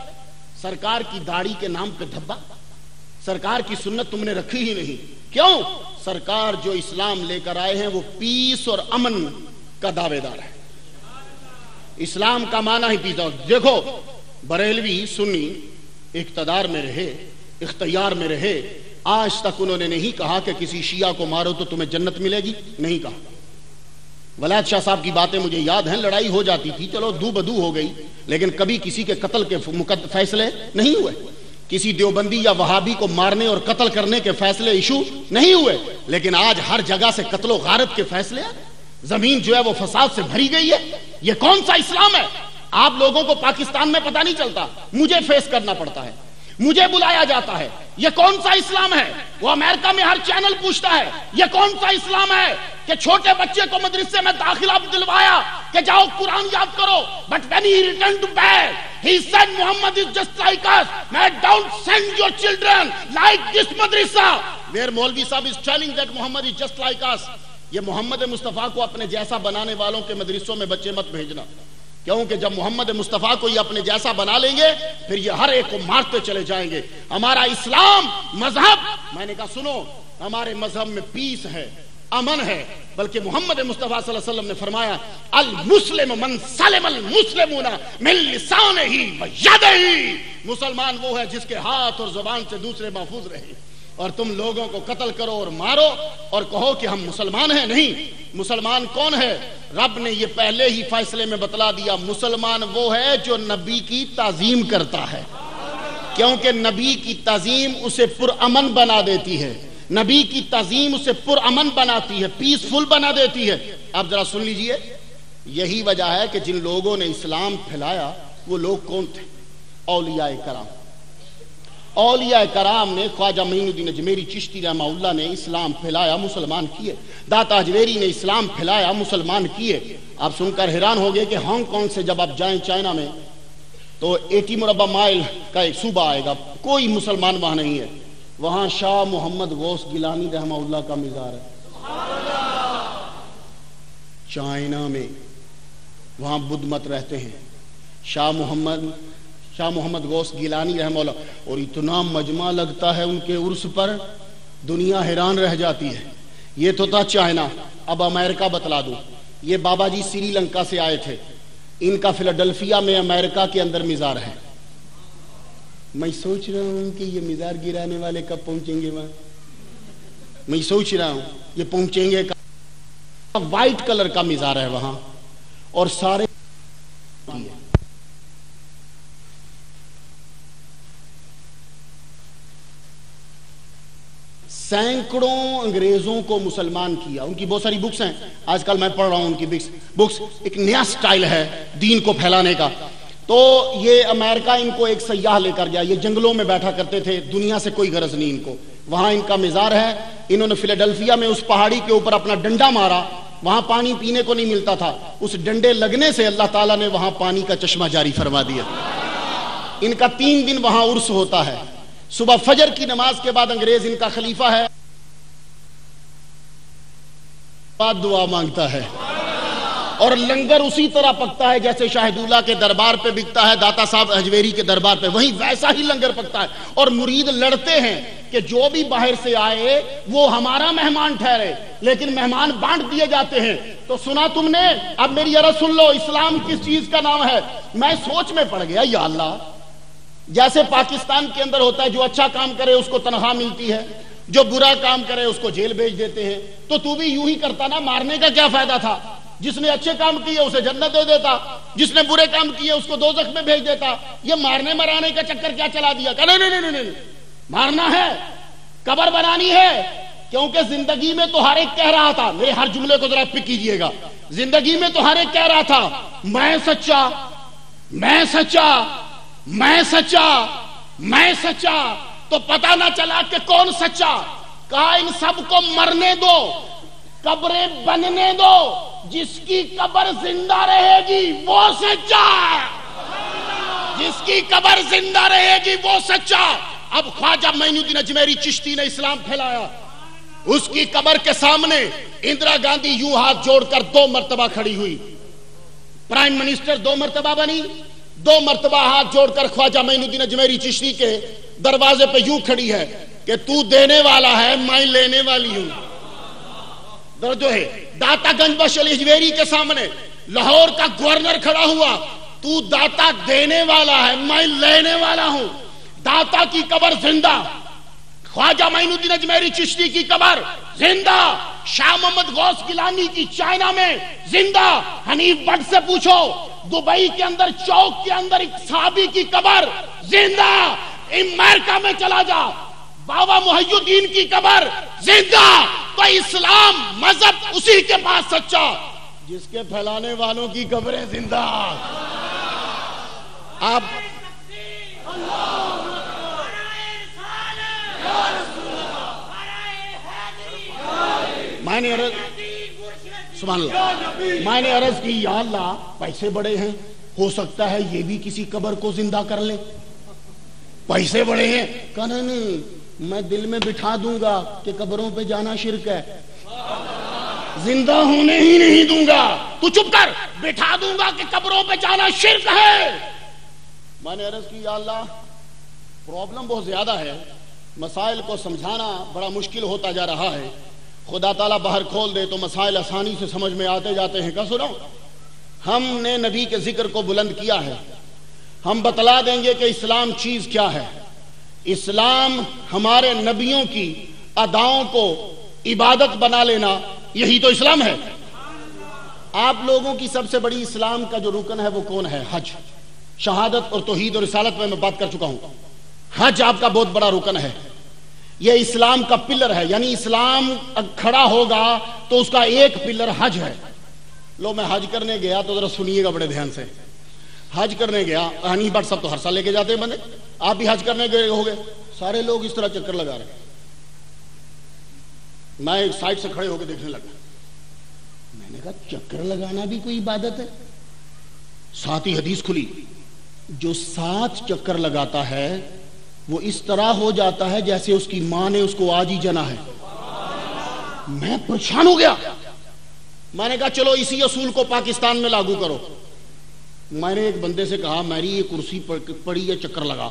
سرکار کی داڑھی کے نام پہ دھبا، سرکار کی سنت تم نے رکھی ہی نہیں۔ کیوں؟ سرکار جو اسلام لے کر آئے ہیں وہ پیس اور امن کا دعوے دار ہے۔ اسلام کا معنی ہی پیس۔ دیکھو بریلوی سنی اقتدار میں رہے، اختیار میں رہے، آج تک انہوں نے نہیں کہا کہ کسی شیعہ کو مارو تو تمہیں جنت ملے گی، نہیں کہا۔ ولایت شاہ صاحب کی باتیں مجھے یاد ہیں، لڑائی ہو جاتی تھی، چلو دو بدو ہو گئی، لیکن کبھی کسی کے قتل کے فیصلے نہیں ہوئے، کسی دیوبندی یا وہابی کو مارنے اور قتل کرنے کے فیصلے ایشو نہیں ہوئے۔ لیکن آج ہر جگہ سے قتل و غارت کے فیصلے ہیں، زمین جو ہے وہ فساد سے بھری گئی ہے۔ یہ کون سا اسلام ہے؟ آپ لوگوں کو پاکستان میں پتہ نہیں چلتا، مجھے فیس کرنا پڑتا ہے، مجھے بلایا جاتا ہے. یہ کون سا اسلام ہے؟ وہ امریکہ میں ہر چینل پوچھتا ہے یہ کون سا اسلام ہے کہ چھوٹے بچے کو مدرسے میں داخلہ دلوایا کہ جاؤ قرآن یاد کرو. But when he returned to bed, he said Muhammad is just like us. Man, don't send your children like this madrasa where Maulvi Sahib is telling that Muhammad is just like us. یہ محمد مصطفیٰ کو اپنے جیسا بنانے والوں کے مدرسوں میں بچے مت بھیجنا، کیونکہ جب محمد مصطفیٰ کو یہ اپنے جیسا بنا لیں گے پھر یہ ہر ایک کو مارتے چلے جائیں گے. ہمارا اسلام مذہب، میں نے کہا سنو، ہمارے مذہب میں پیس ہے، امن ہے، بلکہ محمد مصطفیٰ صلی اللہ علیہ وسلم نے فرمایا المسلم من سلم المسلمون من لسانہ و یدہ. مسلمان وہ ہے جس کے ہاتھ اور زبان سے دوسرے محفوظ رہے. اور تم لوگوں کو قتل کرو اور مارو اور کہو کہ ہم مسلمان ہیں. نہیں، مسلمان کون ہے؟ رب نے یہ پہلے ہی فیصلے میں بتلا دیا، مسلمان وہ ہے جو نبی کی تعظیم کرتا ہے، کیونکہ نبی کی تعظیم اسے پرامن بنا دیتی ہے. نبی کی تعظیم اسے پرامن بناتی ہے، پیسفل بنا دیتی ہے. اب ذرا سن لیجئے، یہی وجہ ہے کہ جن لوگوں نے اسلام پھیلایا وہ لوگ کون تھے؟ اولیاء کرام. اولیاء کرام نے، خواجہ معین الدین اجمیری چشتی رحمہ اللہ نے اسلام پھیلایا، مسلمان کیے. داتا اجمیری نے اسلام پھیلایا، مسلمان کیے. آپ سن کر حیران ہو گئے کہ ہانگ کانگ سے جب آپ جائیں چائنا میں تو 80 مربع مائل کا ایک صوبہ آئے گا، کوئی مسلمان وہاں نہیں ہے. وہاں شاہ محمد غوث گیلانی رحمہ اللہ کا مزار ہے. چائنا میں وہاں بدھ مت رہتے ہیں. شاہ محمد غوث گیلانی رحمہ اللہ، اور اتنا مجمع لگتا ہے ان کے عرس پر، دنیا حیران رہ جاتی ہے. یہ تو تھا چائنا. اب امریکہ بتلا دوں. یہ بابا جی سری لنکا سے آئے تھے، ان کا فلاڈلفیا میں امریکہ کے اندر مزار ہے. میں سوچ رہا ہوں کہ یہ مزار گرانے والے کب پہنچیں گے وہاں. میں سوچ رہا ہوں یہ پہنچیں گے. وائٹ کلر کا مزار ہے وہاں، اور سارے سینکڑوں انگریزوں کو مسلمان کیا. ان کی بہت ساری بکس ہیں، آج کل میں پڑھ رہا ہوں ان کی بکس. ایک نیا سٹائل ہے دین کو پھیلانے کا. تو یہ امریکہ ان کو ایک سیاح لے کر گیا. یہ جنگلوں میں بیٹھا کرتے تھے، دنیا سے کوئی غرض نہیں ان کو. وہاں ان کا مزار ہے. انہوں نے فلاڈلفیا میں اس پہاڑی کے اوپر اپنا ڈنڈا مارا، وہاں پانی پینے کو نہیں ملتا تھا. اس ڈنڈے لگنے سے اللہ تعالیٰ نے وہاں پانی کا چشمہ جاری فرما دیا. ان کا 3 دن وہاں عرس ہوتا ہے. صبح فجر کی نماز کے بعد انگریز ان کا خلیفہ ہے، دعا مانگتا ہے، اور لنگر اسی طرح پکتا ہے جیسے شاہد اللہ کے دربار پہ بکتا ہے، داتا صاحب اجمیری کے دربار پہ وہیں ویسا ہی لنگر پکتا ہے. اور مرید لڑتے ہیں کہ جو بھی باہر سے آئے وہ ہمارا مہمان ٹھہرے، لیکن مہمان بانٹ دیے جاتے ہیں. تو سنا تم نے؟ اب میری عرض سن لو، اسلام کس چیز کا نام ہے. میں سوچ میں پڑ گیا، یا اللہ، جیسے پاکستان کے اندر ہوتا ہے جو اچھا کام کرے اس کو تنخواہ ملتی ہے، جو برا کام کرے اس کو جیل بھیج دیتے ہیں. تو بھی یوں ہی کرتا نا، مارنے کا کیا فائدہ تھا؟ جس نے اچھے کام کیے اسے جنت دے دیتا، جس نے برے کام کیے اس کو دوزخ میں بھیج دیتا. یہ مارنے مرانے کا چکر کیا چلا دیا؟ کہ نہیں، مارنا ہے، قبر بنانی ہے. کیونکہ زندگی میں تو ہر ایک کہہ رہا تھا، میرے ہر جملے کو ذرا پک کیجئے گا، زندگی میں تو ہر ایک کہہ رہا تھا میں سچا، میں سچا، میں سچا، میں سچا. تو پتہ نہ چلا کہ کون سچا. کہا ان سب کو مرنے دو، قبریں بننے دو، جس کی قبر زندہ رہے گی وہ سچا ہے، جس کی قبر زندہ رہے گی وہ سچا. اب خواجہ معین الدین اجمیری چشتی نے اسلام پھیلایا. اس کی قبر کے سامنے اندرا گاندھی یوں ہاتھ جوڑ کر 2 مرتبہ کھڑی ہوئی. پرائم منسٹر 2 مرتبہ بنی، 2 مرتبہ ہاتھ جوڑ کر خواجہ معین الدین اجمیری چشتی کے دروازے پہ یوں کھڑی ہے کہ تو دینے والا ہے، میں لینے والی ہوں. جو ہے داتا گنج بخش علی اجمیری کے سامنے لاہور کا گورنر کھڑا ہوا، تو داتا دینے والا ہے، میں لینے والا ہوں. داتا کی قبر زندہ، خواجہ معین الدین اجمیری چشتی کی قبر زندہ، شاہ محمد غوث گیلانی کی چائنا میں زندہ. حنیف بٹ سے پوچھو، دبئی کے اندر چوک کے اندر ایک صحابی کی قبر زندہ. امریکہ میں چلا جا، بابا محی الدین کی قبر زندہ. تو اسلام مذہب اسی کے پاس سچا جس کے پھیلانے والوں کی قبریں زندہ. آپ میں نے عرض سبحان اللہ، میں نے عرض کی یا اللہ پیسے بڑے ہیں، ہو سکتا ہے یہ بھی کسی قبر کو زندہ کر لے، پیسے بڑے ہیں. کہا نہیں، میں دل میں بٹھا دوں گا کہ قبروں پہ جانا شرک ہے، زندہ ہونے ہی نہیں دوں گا. تو چپ کر، بٹھا دوں گا کہ قبروں پہ جانا شرک ہے. میں نے عرض کی یا اللہ پرابلم بہت زیادہ ہے، مسائل کو سمجھانا بڑا مشکل ہوتا جا رہا ہے، خدا تعالیٰ باہر کھول دے تو مسائل آسانی سے سمجھ میں آتے جاتے ہیں. کیا سنو، ہم نے نبی کے ذکر کو بلند کیا ہے، ہم بتلا دیں گے کہ اسلام چیز کیا ہے. اسلام ہمارے نبیوں کی اداؤں کو عبادت بنا لینا، یہی تو اسلام ہے. آپ لوگوں کی سب سے بڑی اسلام کا جو رکن ہے وہ کون ہے؟ حج. شہادت اور توحید اور رسالت میں بات کر چکا ہوں. حج آپ کا بہت بڑا رکن ہے، یہ اسلام کا پلر ہے. یعنی اسلام کھڑا ہوگا تو اس کا ایک پلر حج ہے. لو میں حج کرنے گیا تو ذرا سنیے گا بڑے دھیان سے. حج کرنے گیا، نہیں بٹ سب تو ہر سال لے کے جاتے ہیں بندے، آپ بھی حج کرنے گئے ہوگے، سارے لوگ اس طرح چکر لگا رہے ہیں. میں ایک سائڈ سے کھڑے ہو کے دیکھنے لگا، میں نے کہا چکر لگانا بھی کوئی عبادت ہے؟ ساتھ ہی حدیث کھلی، جو 7 چکر لگاتا ہے وہ اس طرح ہو جاتا ہے جیسے اس کی ماں نے اس کو آج ہی جنا ہے. میں پریشان ہو گیا. میں نے کہا چلو اسی اصول کو پاکستان میں لاگو کرو. میں نے ایک بندے سے کہا میری یہ کرسی پڑی ہے چکر لگا.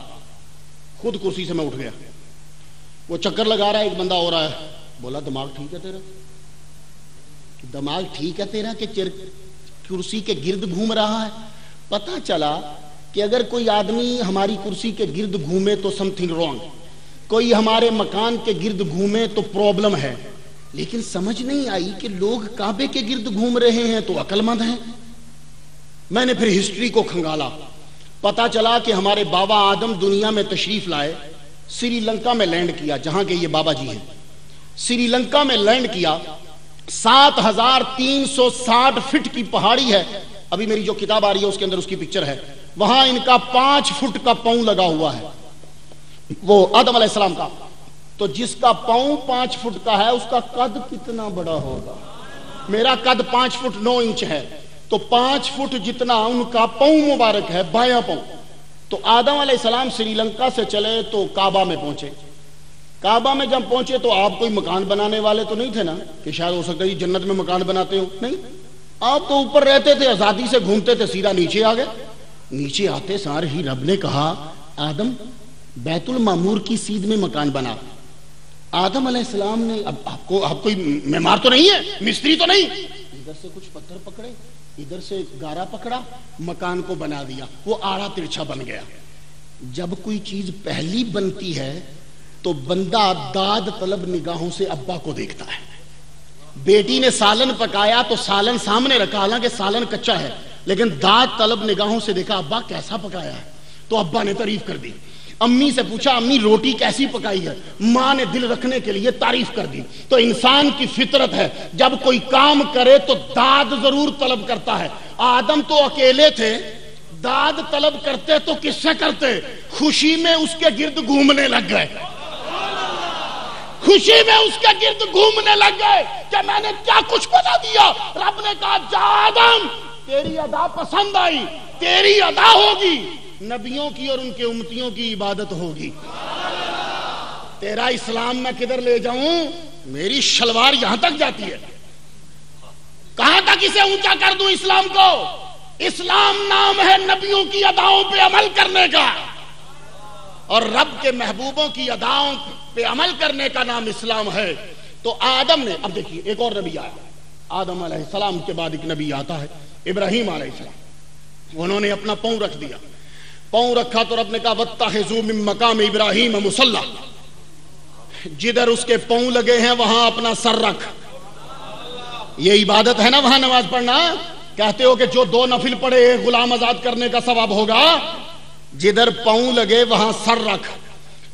خود کرسی سے میں اٹھ گیا. وہ چکر لگا رہا ہے، ایک بندہ ہو رہا ہے. بولا دماغ ٹھیک ہے تیرا؟ دماغ ٹھیک ہے تیرا کہ کرسی کے گرد گھوم رہا ہے؟ پتا چلا کہ اگر کوئی آدمی ہماری کرسی کے گرد گھومے تو سم تھنگ رانگ، کوئی ہمارے مکان کے گرد گھومے تو پرابلم ہے. لیکن سمجھ نہیں آئی کہ لوگ کعبے کے گرد گھوم رہے ہیں تو عقل مند ہیں. میں نے پھر ہسٹری کو کھنگالا، پتا چلا کہ ہمارے بابا آدم دنیا میں تشریف لائے، سری لنکا میں لینڈ کیا، جہاں کے یہ بابا جی ہیں. سری لنکا میں لینڈ کیا، 7360 فٹ کی پہاڑی ہے. ابھی میری جو کتاب آ رہی ہے اس کے اندر اس کی پکچر ہے. وہاں ان کا 5 فٹ کا پاؤں لگا ہوا ہے، وہ آدم علیہ السلام کا. تو جس کا پاؤں 5 فٹ کا ہے اس کا قد کتنا بڑا ہوگا؟ میرا قد 5 فٹ 9 انچ ہے، تو 5 فٹ جتنا ان کا پاؤں مبارک ہے، بایاں پاؤں. تو آدم علیہ السلام سری لنکا سے چلے تو کعبہ میں پہنچے. کعبہ میں جب پہنچے تو آپ کوئی مکان بنانے والے تو نہیں تھے نا، کہ شاید ہو سکتا ہے جنت میں مکان بناتے ہو. نہیں، آپ تو اوپر رہتے تھے، آزادی سے گھومتے تھے. سیدھا نیچے آ گئے. نیچے آتے سار ہی رب نے کہا آدم بیت المعمور کی سیدھ میں مکان بنا. آدم علیہ السلام نے اب آپ کوئی معمار تو نہیں ہے، مستری تو نہیں، ادھر سے کچھ پتھر پکڑے، ادھر سے گارا پکڑا، مکان کو بنا دیا. وہ آڑا ترچھا بن گیا. جب کوئی چیز پہلی بنتی ہے تو بندہ داد طلب نگاہوں سے ابا کو دیکھتا ہے. بیٹی نے سالن پکایا تو سالن سامنے رکھا، حالانکہ سالن کچا ہے، لیکن داد طلب نگاہوں سے دیکھا ابا کیسا پکایا ہے، تو ابا نے تعریف کر دی. امی سے پوچھا امی روٹی کیسی پکائی ہے، ماں نے دل رکھنے کے لیے تعریف کر دی. تو انسان کی فطرت ہے جب کوئی کام کرے تو داد ضرور طلب کرتا ہے. آدم تو اکیلے تھے، داد طلب کرتے تو کس سے کرتے؟ خوشی میں اس کے گرد گھومنے لگ گئے. خوشی میں اس کے گرد گھومنے لگ گئے کہ میں نے کیا کچھ بنا دیا. رب نے کہا جا آدم، تیری ادا پسند آئی، تیری ادا ہوگی، نبیوں کی اور ان کے امتیوں کی عبادت ہوگی. تیرا اسلام میں کدھر لے جاؤں؟ میری شلوار یہاں تک جاتی ہے. کہاں تک اسے اونچا کر دوں اسلام کو؟ اسلام نام ہے نبیوں کی اداؤں پہ عمل کرنے کا، اور رب کے محبوبوں کی اداؤں پہ عمل کرنے کا نام اسلام ہے. تو آدم نے، اب دیکھیے ایک اور نبی آیا. آدم علیہ السلام کے بعد ایک نبی آتا ہے، ابراہیم علیہ السلام. انہوں نے اپنا پاؤں رکھ دیا. پاؤں رکھا تو رب نے کہا وَاتَّخِذُوا مِن مَّقَامِ ابراہیم مُصَلًّى، جدھر اس کے پاؤں لگے ہیں وہاں اپنا سر رکھ. یہ عبادت ہے نا وہاں نماز پڑھنا. کہتے ہو کہ جو 2 نفل پڑھے ایک غلام آزاد کرنے کا ثواب ہوگا. جدھر پاؤں لگے وہاں سر رکھ.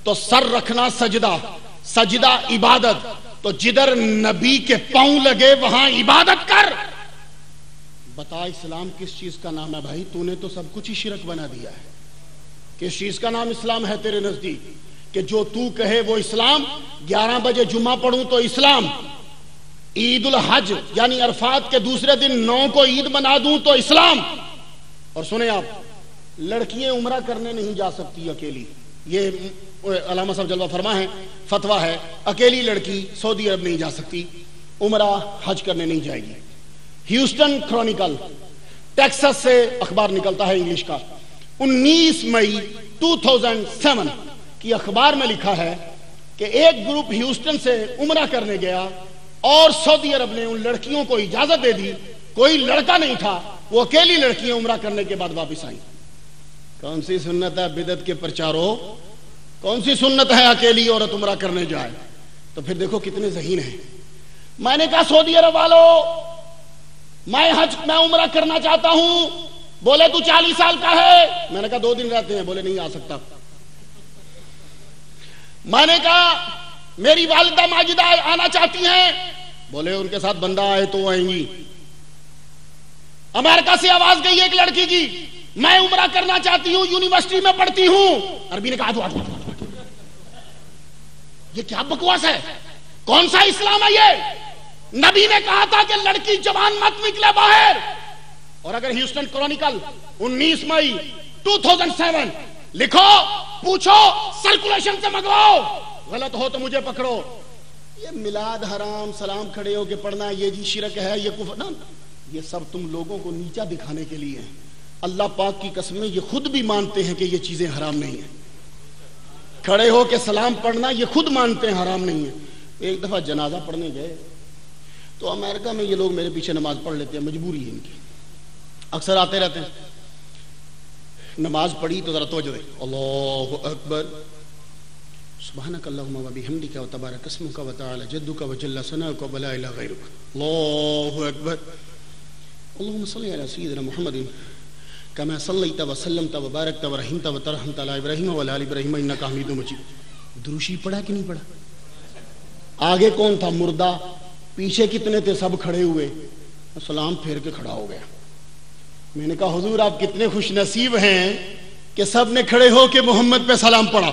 تو سر رکھنا سجدہ، سجدہ عبادت. تو جدھر نبی کے پاؤں لگے وہاں عبادت کر. بتا اسلام کس چیز کا نام ہے بھائی؟ تو نے تو سب کچھ ہی شرک بنا دیا ہے. کس چیز کا نام اسلام ہے تیرے نزدیک؟ کہ جو تو کہے وہ اسلام، 11 بجے جمعہ پڑھوں تو اسلام، عید الحج یعنی عرفات کے دوسرے دن 9 کو عید بنا دوں تو اسلام۔ اور سنیں آپ، لڑکیاں عمرہ کرنے نہیں جا سکتی اکیلی، یہ علامہ صاحب جلوہ فرما ہے، فتویٰ ہے، اکیلی لڑکی سعودی عرب نہیں جا سکتی، عمرہ حج کرنے نہیں جائے گی۔ ہیوسٹن کرونیکل، ٹیکسس سے اخبار نکلتا ہے انگلش کا، 19 مئی 2007 کی اخبار میں لکھا ہے کہ ایک گروپ ہیوسٹن سے عمرہ کرنے گیا اور سعودی عرب نے ان لڑکیوں کو اجازت دے دی، کوئی لڑکا نہیں تھا، وہ اکیلی لڑکیاں عمرہ کرنے کے بعد واپس آئیں۔ کون سی سنت ہے بدعت کے پرچاروں؟ کون سی سنت ہے اکیلی عورت عمرہ کرنے جائے؟ تو پھر دیکھو کتنے ذہین ہیں۔ میں نے کہا سعودی عرب والوں، میں عمرہ کرنا چاہتا ہوں۔ بولے تو 40 سال کا ہے؟ میں نے کہا 2 دن رہتے ہیں۔ بولے نہیں آ سکتا۔ میں نے کہا میری والدہ ماجدہ آنا چاہتی ہیں؟ بولے ان کے ساتھ بندہ آئے تو آئیں گی۔ امریکہ سے آواز گئی ایک لڑکی کی، میں عمرہ کرنا چاہتی ہوں، یونیورسٹی میں پڑھتی ہوں۔ عربی نے کہا یہ کیا بکواس ہے؟ کون سا اسلام ہے یہ؟ نبی نے کہا تھا کہ لڑکی جوان مت نکلے باہر۔ اور اگر ہیوسٹن کرونیکل 19 مئی 2007 لکھو، پوچھو، سرکولیشن سے منگواؤ، غلط ہو تو مجھے پکڑو۔ یہ میلاد حرام، سلام کھڑے ہو کے پڑھنا، یہ جی شرک ہے، یہ کفر، یہ سب تم لوگوں کو نیچا دکھانے کے لیے ہیں۔ اللہ پاک کی قسم یہ خود بھی مانتے ہیں کہ یہ چیزیں حرام نہیں ہیں۔ کھڑے ہو کے سلام پڑھنا یہ خود مانتے ہیں حرام نہیں ہے۔ ایک دفعہ جنازہ پڑھنے گئے تو امریکہ میں یہ لوگ میرے پیچھے نماز پڑھ لیتے ہیں، مجبوری ہے ان کی، اکثر آتے رہتے ہیں۔ نماز پڑھی تو ذرا توجہ دے، اللہ اکبر، سبحانک اللہم و بحمدک و تبارک اسمک و تعالی جدک و جل ثناؤک و لا الہ غیرک، اللہ اکبر، اللہم صلی علی سیدنا محمد کما صلیت و سلمت و بارکت و رحمت و ترحمت علی ابراہیم و علی آل ابراہیم انک حمید مجید۔ دروشی پڑھا کہ نہیں پڑھا؟ آگے کون تھا؟ مردہ۔ پیچھے کتنے تھے؟ سب کھڑے ہوئے۔ سلام پھیر کے کھڑا ہو گیا۔ میں نے کہا حضور آپ کتنے خوش نصیب ہیں کہ سب نے کھڑے ہو کے محمد پہ سلام پڑھا۔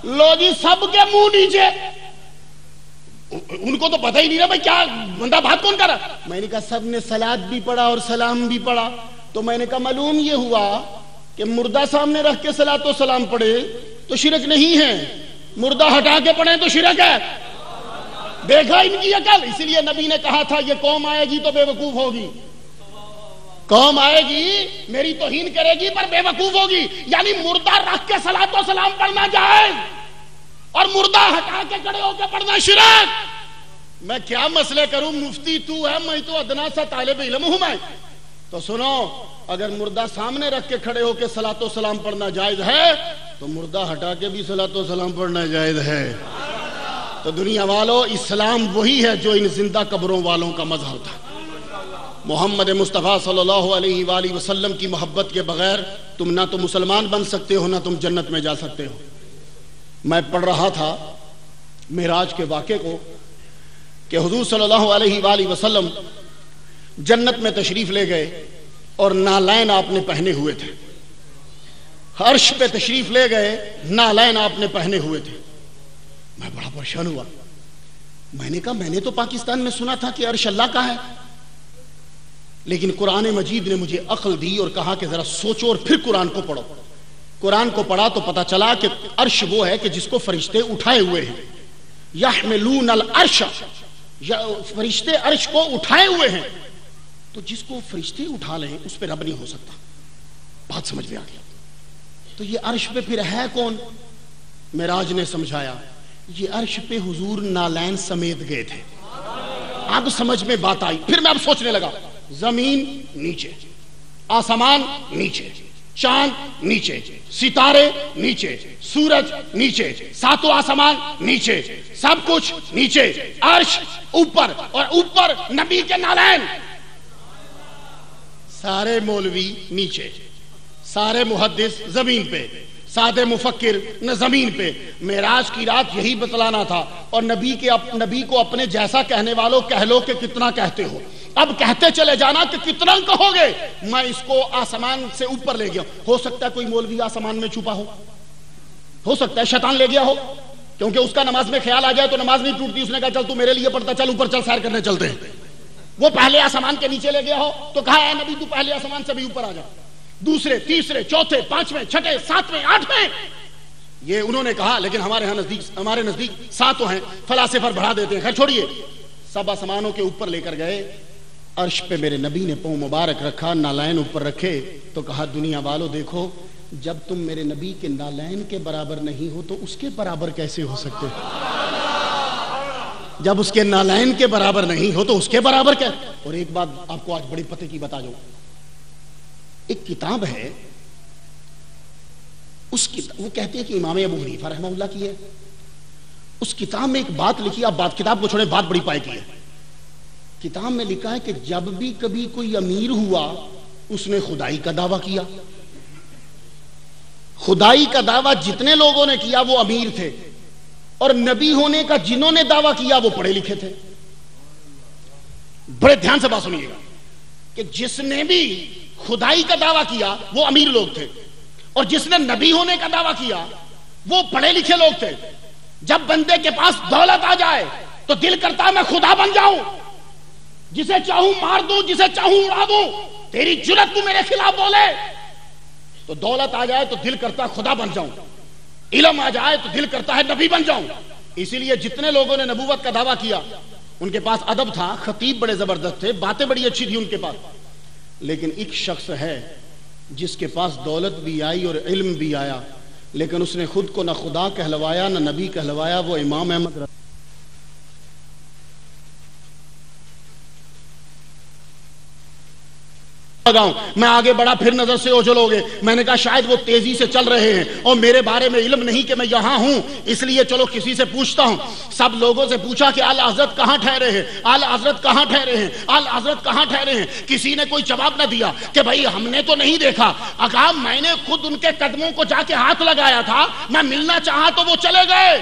لو جی سب کے منہ نیچے، ان کو تو پتہ ہی نہیں رہا بھائی کیا بندہ بات کون کر رہا۔ میں نے کہا سب نے صلات بھی پڑھا اور سلام بھی پڑھا، تو میں نے کہا معلوم یہ ہوا کہ مردہ سامنے رکھ کے صلات و سلام پڑھے تو شرک نہیں ہے، مردہ ہٹا کے پڑھیں تو شرک ہے۔ دیکھا ان کی عقل؟ اسی لیے نبی نے کہا تھا یہ قوم آئے گی تو بے وقوف ہوگی، قوم آئے گی میری توہین کرے گی پر بے وقوف ہوگی۔ یعنی مردہ رکھ کے صلات و سلام پڑھنا جائز اور مردہ ہٹا کے کھڑے ہو کے پڑھنا شرک۔ میں کیا مسئلے کروں؟ مفتی تو ہے، میں تو ادنا سا طالب علم ہوں۔ میں تو سنو، اگر مردہ سامنے رکھ کے کھڑے ہو کے صلات و سلام پڑھنا جائز ہے تو مردہ ہٹا کے بھی صلات و سلام پڑھنا جائز ہے۔ تو دنیا والوں، اسلام وہی ہے جو ان زندہ قبروں والوں کا مذہب تھا۔ محمد مصطفیٰ صلی اللہ علیہ وآلہ وسلم کی محبت کے بغیر تم نہ تو مسلمان بن سکتے ہو، نہ تم جنت میں جا سکتے ہو۔ میں پڑھ رہا تھا معراج کے واقعے کو کہ حضور صلی اللہ علیہ وآلہ وسلم جنت میں تشریف لے گئے اور نالین آپ نے پہنے ہوئے تھے، عرش پہ تشریف لے گئے، نالین آپ نے پہنے ہوئے تھے۔ میں بڑا پریشان ہوا، میں نے کہا میں نے تو پاکستان میں سنا تھا کہ عرش اللہ کا ہے، لیکن قرآن مجید نے مجھے عقل دی اور کہا کہ ذرا سوچو اور پھر قرآن کو پڑھو۔ قرآن کو پڑھا تو پتا چلا کہ عرش وہ ہے کہ جس کو فرشتے اٹھائے ہوئے ہیں، یحملون العرش، فرشتے عرش کو اٹھائے ہوئے ہیں، تو جس کو فرشتے اٹھا لیں اس پہ رب نہیں ہو سکتا۔ بات سمجھ میں آ گیا؟ تو یہ عرش پہ پھر ہے کون؟ معراج نے سمجھایا یہ عرش پہ حضور نالین سمیت گئے تھے۔ اب سمجھ میں بات آئی، پھر میں اب سوچنے لگا، زمین نیچے، آسمان نیچے، چاند نیچے، ستارے نیچے، سورج نیچے، ساتوں آسمان نیچے، سب کچھ نیچے، عرش اوپر، اور اوپر نبی کے نالین۔ سارے مولوی نیچے، سارے محدث زمین پہ، سادے مفکر نہ زمین پہ۔ معراج کی رات یہی بتلانا تھا، اور نبی کو اپنے جیسا کہنے والوں کہہ لو کہ کتنا کہتے ہو، اب کہتے چلے جانا کہ کتنا کہو گے، میں اس کو آسمان سے اوپر لے گیا۔ ہو سکتا ہے کوئی مولوی آسمان میں چھپا ہو، ہو سکتا ہے شیطان لے گیا ہو، کیونکہ اس کا نماز میں خیال آ جائے تو نماز نہیں ٹوٹتی، اس نے کہا چل تو میرے لیے پڑھتا، چل اوپر چل سیر کرنے چلتے ہیں۔ وہ پہلے آسمان کے نیچے لے گیا ہو تو کہا اے نبی تو پہلے آسمان سے بھی اوپر آ جا، دوسرے تیسرے چوتھے پانچویں چھٹے ساتویں آٹھویں، یہ انہوں نے کہا، لیکن ہمارے نزدیک ساتوں ہیں، فلاسفر بڑھا دیتے ہیں، خیر چھوڑیے، سب آسمانوں کے اوپر لے کر گئے، عرش پہ میرے نبی نے پاؤں مبارک رکھا، نالین اوپر رکھے، تو کہا دنیا والو دیکھو، جب تم میرے نبی کے نالین کے برابر نہیں ہو تو اس کے برابر کیسے ہو سکتے؟ جب اس کے نالین کے برابر نہیں ہو تو اس کے برابر کیا؟ اور ایک بات آپ کو آج بڑی پتے کی بتا جاؤں، ایک کتاب ہے، وہ کہتے ہیں کہ امام ابو حنیفہ رحمہ اللہ کی ہے، اس کتاب میں ایک بات لکھی، آپ بات کتاب کو چھوڑیں، بات بڑی پائے کی ہے، کتاب میں لکھا ہے کہ جب بھی کبھی کوئی امیر ہوا اس نے خدائی کا دعویٰ کیا، خدائی کا دعویٰ جتنے لوگوں نے کیا وہ امیر تھے، اور نبی ہونے کا جنہوں نے دعویٰ کیا وہ پڑھے لکھے تھے۔ بڑے دھیان سے بات سنیے گا کہ جس نے بھی خدائی کا دعویٰ کیا وہ امیر لوگ تھے، اور جس نے نبی ہونے کا دعویٰ کیا وہ پڑھے لکھے لوگ تھے۔ جب بندے کے پاس دولت آ جائے تو دل کرتا ہے میں خدا بن جاؤں، جسے چاہوں مار دوں، جسے چاہوں اڑا دوں، تیری جرت تو میرے خلاف بولے۔ تو دولت آ جائے تو دل کرتا ہے خدا بن جاؤں، علم آ جائے تو دل کرتا ہے نبی بن جاؤں۔ اسی لیے جتنے لوگوں نے نبوت کا دعویٰ کیا ان کے پاس ادب تھا، خطیب بڑے زبردست تھے، باتیں بڑی اچھی تھی ان کے پاس، لیکن ایک شخص ہے جس کے پاس دولت بھی آئی اور علم بھی آیا، لیکن اس نے خود کو نہ خدا کہلوایا نہ نبی کہلوایا، وہ امام احمد میں آگے بڑھا، پھر نظر سے اوجھل ہو گئے، میں نے کہا شاید وہ تیزی سے چل رہے ہیں اور میرے بارے میں علم نہیں کہ میں یہاں ہوں، اس لیے چلو کسی سے پوچھتا ہوں۔ سب لوگوں سے پوچھا کہ اعلی حضرت کہاں ٹھہرے ہیں، اعلی حضرت کہاں ٹھہرے ہیں، اعلی حضرت کہاں ٹھہرے ہیں، کسی نے کوئی جواب نہ دیا کہ بھائی ہم نے تو نہیں دیکھا، کہا میں نے خود ان کے قدموں کو جا کے ہاتھ لگایا تھا، میں ملنا چاہا تو وہ چلے گئے۔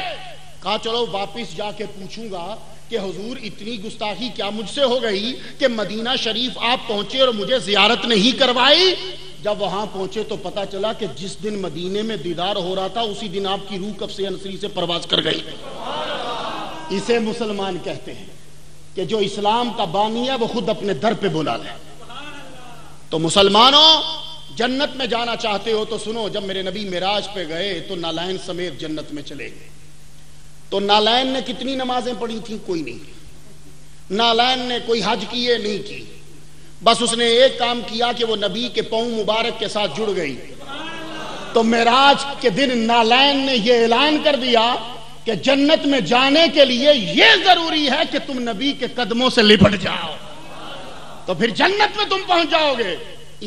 کہا چلو واپس جا کے پوچھوں گا کہ حضور اتنی گستاخی کیا مجھ سے ہو گئی کہ مدینہ شریف آپ پہنچے اور مجھے زیارت نہیں کروائی۔ جب وہاں پہنچے تو پتا چلا کہ جس دن مدینے میں دیدار ہو رہا تھا اسی دن آپ کی روح کفس انصری سے پرواز کر گئی۔ اسے مسلمان کہتے ہیں کہ جو اسلام کا بانی ہے وہ خود اپنے در پہ بلا لے۔ تو مسلمانوں، جنت میں جانا چاہتے ہو تو سنو، جب میرے نبی معراج پہ گئے تو نالین سمیت جنت میں چلے گئے۔ تو نالین نے کتنی نمازیں پڑھی تھیں؟ کوئی نہیں۔ نالین نے کوئی حج کیے نہیں کی، بس اس نے ایک کام کیا کہ وہ نبی کے پاؤں مبارک کے ساتھ جڑ گئی۔ تو معراج کے دن نالین نے یہ اعلان کر دیا کہ جنت میں جانے کے لیے یہ ضروری ہے کہ تم نبی کے قدموں سے لپٹ جاؤ، تو پھر جنت میں تم پہنچ جاؤ گے۔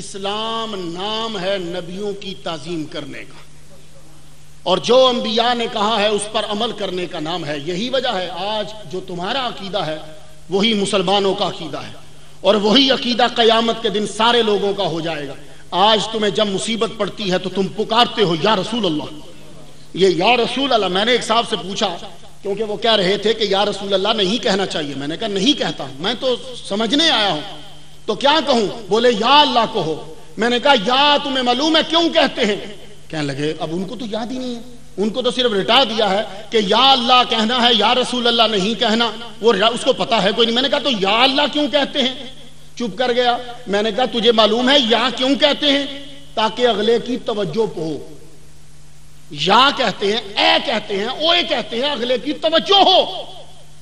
اسلام نام ہے نبیوں کی تعظیم کرنے کا، اور جو انبیاء نے کہا ہے اس پر عمل کرنے کا نام ہے۔ یہی وجہ ہے آج جو تمہارا عقیدہ ہے وہی مسلمانوں کا عقیدہ ہے، اور وہی عقیدہ قیامت کے دن سارے لوگوں کا ہو جائے گا۔ آج تمہیں جب مصیبت پڑتی ہے تو تم پکارتے ہو یا رسول اللہ، یہ یا رسول اللہ۔ میں نے ایک صاحب سے پوچھا، کیونکہ وہ کہہ رہے تھے کہ یا رسول اللہ نہیں کہنا چاہیے، میں نے کہا نہیں کہتا، میں تو سمجھنے آیا ہوں، تو کیا کہوں؟ بولے یا اللہ کہو۔ میں نے کہا یا تمہیں معلوم ہے کیوں کہتے ہیں؟ کہنے لگے اب ان کو تو یاد ہی نہیں ہے، ان کو تو صرف رٹا دیا ہے کہ یا اللہ کہنا ہے، یا رسول اللہ نہیں کہنا، وہ اس کو پتا ہے کوئی نہیں۔ میں نے کہا تو یا اللہ کیوں کہتے ہیں؟ چپ کر گیا۔ میں نے کہا تجھے معلوم ہے یا کیوں کہتے ہیں؟ تاکہ اگلے کی توجہ ہو۔ یا کہتے ہیں، اے کہتے ہیں، اوے کہتے ہیں، اگلے کی توجہ ہو۔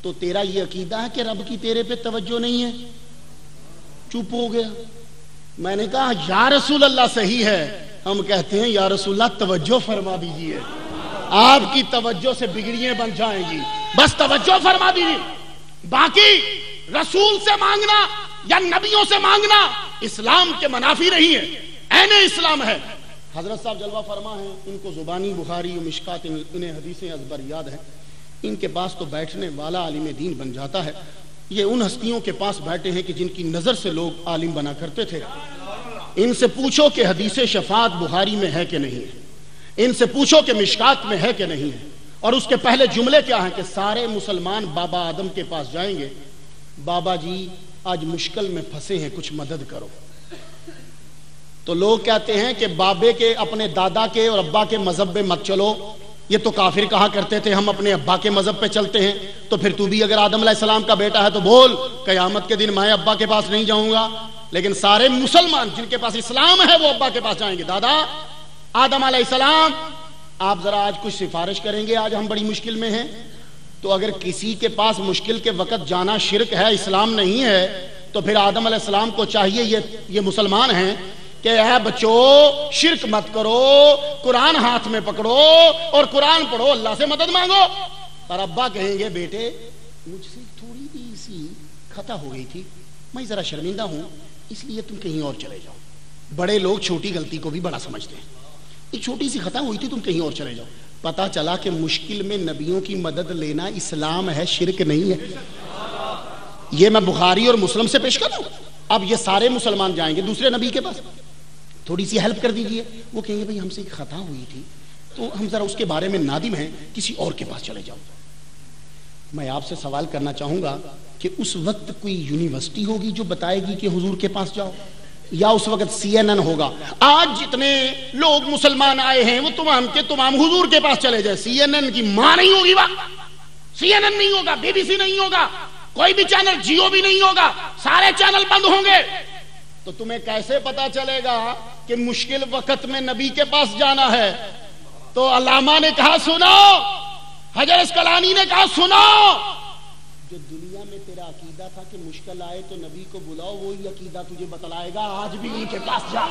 تو تیرا یہ عقیدہ ہے کہ رب کی تیرے پہ توجہ نہیں ہے؟ چپ ہو گیا۔ میں نے کہا یا رسول اللہ صحیح ہے، ہم کہتے ہیں یا رسول اللہ توجہ فرما دیجئے، آپ کی توجہ سے بگڑیاں بن جائیں گی، بس توجہ فرما دیجئے۔ باقی رسول سے مانگنا یا نبیوں سے مانگنا اسلام کے منافی نہیں ہے، عین اسلام ہے۔ حضرت صاحب جلوہ فرما ہیں، ان کو زبانی بخاری و مشکات انہیں حدیثیں ازبر یاد ہیں، ان کے پاس تو بیٹھنے والا عالم دین بن جاتا ہے۔ یہ ان ہستیوں کے پاس بیٹھے ہیں کہ جن کی نظر سے لوگ عالم بنا کرتے تھے۔ ان سے پوچھو کہ حدیث شفاعت بخاری میں ہے کہ نہیں ہے، ان سے پوچھو کہ مشکات میں ہے کہ نہیں ہے، اور اس کے پہلے جملے کیا ہیں کہ سارے مسلمان بابا آدم کے پاس جائیں گے، بابا جی آج مشکل میں پھنسے ہیں، کچھ مدد کرو۔ تو لوگ کہتے ہیں کہ بابے کے، اپنے دادا کے اور ابا کے مذہب میں مت چلو، یہ تو کافر کہا کرتے تھے ہم اپنے ابا کے مذہب پہ چلتے ہیں، تو پھر تو بھی اگر آدم علیہ السلام کا بیٹا ہے تو بول قیامت کے دن میں ابا کے پاس نہیں جاؤں گا۔ لیکن سارے مسلمان جن کے پاس اسلام ہے وہ ابا کے پاس جائیں گے۔ دادا آدم علیہ السلام، آپ ذرا آج کچھ سفارش کریں گے، آج ہم بڑی مشکل میں ہیں۔ تو اگر کسی کے پاس مشکل کے وقت جانا شرک ہے، اسلام نہیں ہے، تو پھر آدم علیہ السلام کو چاہیے، یہ مسلمان ہیں، کہ اے بچو شرک مت کرو، قرآن ہاتھ میں پکڑو اور قرآن پڑھو، اللہ سے مدد مانگو۔ اور ابا کہیں گے بیٹے مجھ سے تھوڑی بھی سی خطا ہو گئی تھی، میں ذرا شرمندہ ہوں، اس لیے تم کہیں اور چلے جاؤ۔ بڑے لوگ چھوٹی غلطی کو بھی بڑا سمجھتے ہیں، ایک چھوٹی سی خطا ہوئی تھی، تم کہیں اور چلے جاؤ۔ پتا چلا کہ مشکل میں نبیوں کی مدد لینا اسلام ہے، شرک نہیں ہے۔ یہ میں بخاری اور مسلم سے پیش کر دوں۔ اب یہ سارے مسلمان جائیں گے دوسرے نبی کے پاس، تھوڑی سی ہیلپ کر دیجئے۔ وہ کہیں گے بھئی ہم سے ایک خطا ہوئی تھی تو ہم ذرا اس کے بارے میں نادم ہیں، کسی اور کے پاس چلے جاؤ۔ میں آپ سے سوال کرنا چاہوں گا کہ اس وقت کوئی یونیورسٹی ہوگی جو بتائے گی کہ حضور کے پاس جاؤ، یا اس وقت CNN ہوگا؟ آج جتنے لوگ مسلمان آئے ہیں وہ تمام کے تمام حضور کے پاس چلے جائے، CNN کی ماں نہیں ہوگی، CNN نہیں ہوگا، BBC نہیں ہوگا، کوئی بھی چینل، جیو بھی نہیں ہوگا، سارے چینل بند ہوں گے۔ تو تمہیں کیسے پتا چلے گا کہ مشکل وقت میں نبی کے پاس جانا ہے؟ تو علامہ نے کہا سنو، حجر اسقلانی نے کہا سنو، جو دنیا میں تیرا عقیدہ تھا کہ مشکل آئے تو نبی کو بلاؤ، وہی عقیدہ تجھے بتلائے گا آج بھی ان کے پاس جا۔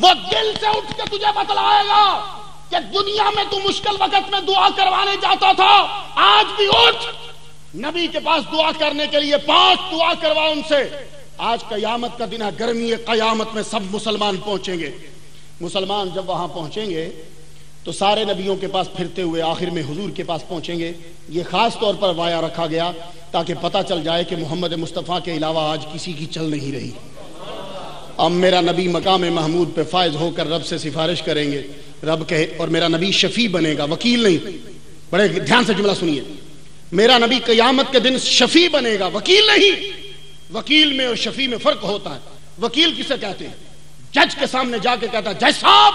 وہ دل سے اٹھ کے تجھے بتلائے گا کہ دنیا میں تو مشکل وقت میں دعا کروانے جاتا تھا، آج بھی اٹھ نبی کے پاس دعا کرنے کے لیے 5 دعا کروا ان سے۔ آج قیامت کا دن ہے، گرمی قیامت میں سب مسلمان پہنچیں گے۔ مسلمان جب وہاں پہنچیں گے تو سارے نبیوں کے پاس پھرتے ہوئے آخر میں حضور کے پاس پہنچیں گے۔ یہ خاص طور پر وایا رکھا گیا تاکہ پتہ چل جائے کہ محمد مصطفیٰ کے علاوہ آج کسی کی چل نہیں رہی۔ اب میرا نبی مقام محمود پہ فائز ہو کر رب سے سفارش کریں گے، رب کہے، اور میرا نبی شفیع بنے گا، وکیل نہیں۔ بڑے دھیان سے جملہ سنیے، میرا نبی قیامت کے دن شفیع بنے گا، وکیل نہیں۔ وکیل میں اور شفیع میں فرق ہوتا ہے۔ وکیل کسے کہتے ہیں؟ جج کے سامنے جا کے کہتا ہے جج صاحب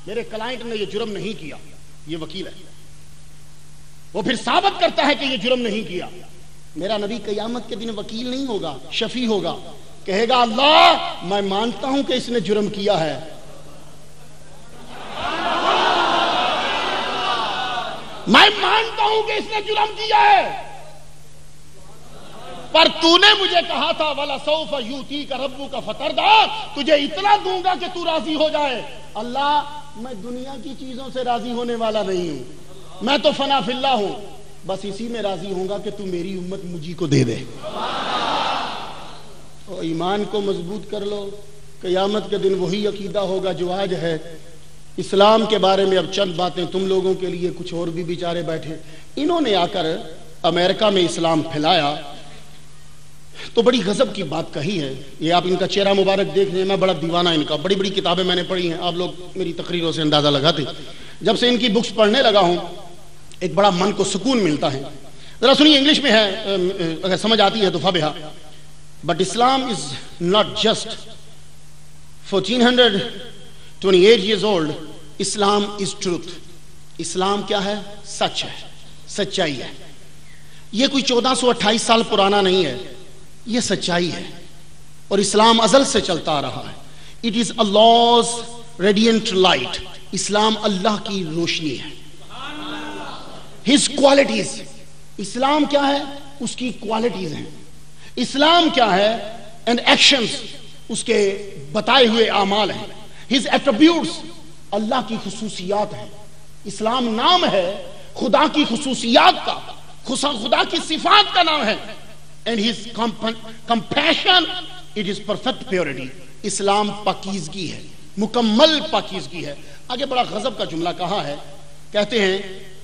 میرے کلائنٹ نے یہ جرم نہیں کیا، یہ وکیل ہے۔ وہ پھر ثابت کرتا ہے کہ یہ جرم نہیں کیا۔ میرا نبی قیامت کے دن وکیل نہیں ہوگا، شفیع ہوگا، کہے گا اللہ میں مانتا ہوں کہ اس نے جرم کیا ہے، میں مانتا ہوں کہ اس نے جرم کیا ہے، پر تو نے مجھے کہا تھا وَلَسَوْفَ يُؤْتِيكَ رَبُّكَ فَتَرْضَىٰ، تجھے اتنا دوں گا کہ تو راضی ہو جائے۔ اللہ میں دنیا کی چیزوں سے راضی ہونے والا نہیں ہوں، میں تو فنا فی اللہ ہوں، بس اسی میں راضی ہوں گا کہ تو میری امت مجھے کو دے دے۔ اور ایمان کو مضبوط کر لو، قیامت کے دن وہی عقیدہ ہوگا جو آج ہے۔ اسلام کے بارے میں اب چند باتیں تم لوگوں کے لیے، کچھ اور بھی بیچارے بیٹھے، انہوں نے آ کر امریکہ میں اسلام پھیلایا تو بڑی غضب کی بات کہی ہے۔ یہ آپ ان کا چہرہ مبارک دیکھ لیں، میں بڑا دیوانہ ان کا، بڑی بڑی کتابیں میں نے پڑھی ہیں، آپ لوگ میری تقریروں سے اندازہ لگاتے۔ جب سے ان کی بکس پڑھنے لگا ہوں ایک بڑا من کو سکون ملتا ہے۔ ذرا سنیے، انگلش میں ہے، اگر سمجھ آتی ہے تو فبہا۔ But Islam is not just 1428 years old، Islam is truth. Islam کیا ہے؟ سچ ہے، سچائی ہے۔ یہ کوئی 1428 سال پرانا نہیں ہے، یہ سچائی ہے، اور اسلام ازل سے چلتا آ رہا ہے۔ It is Allah's radiant light، اسلام اللہ کی روشنی ہے۔ His qualities، اسلام کیا ہے؟ اس کی کوالٹیز ہیں۔ اسلام کیا ہے؟ and actions، اس کے بتائے ہوئے اعمال ہیں۔ His attributes، اللہ کی خصوصیات ہیں۔ اسلام نام ہے خدا کی خصوصیات کا، خدا کی صفات کا نام ہے۔ and his compassion، it is perfect purity، اسلام پاکیزگی ہے، مکمل پاکیزگی ہے۔ آگے بڑا غضب کا جملہ کہا ہے، کہتے ہیں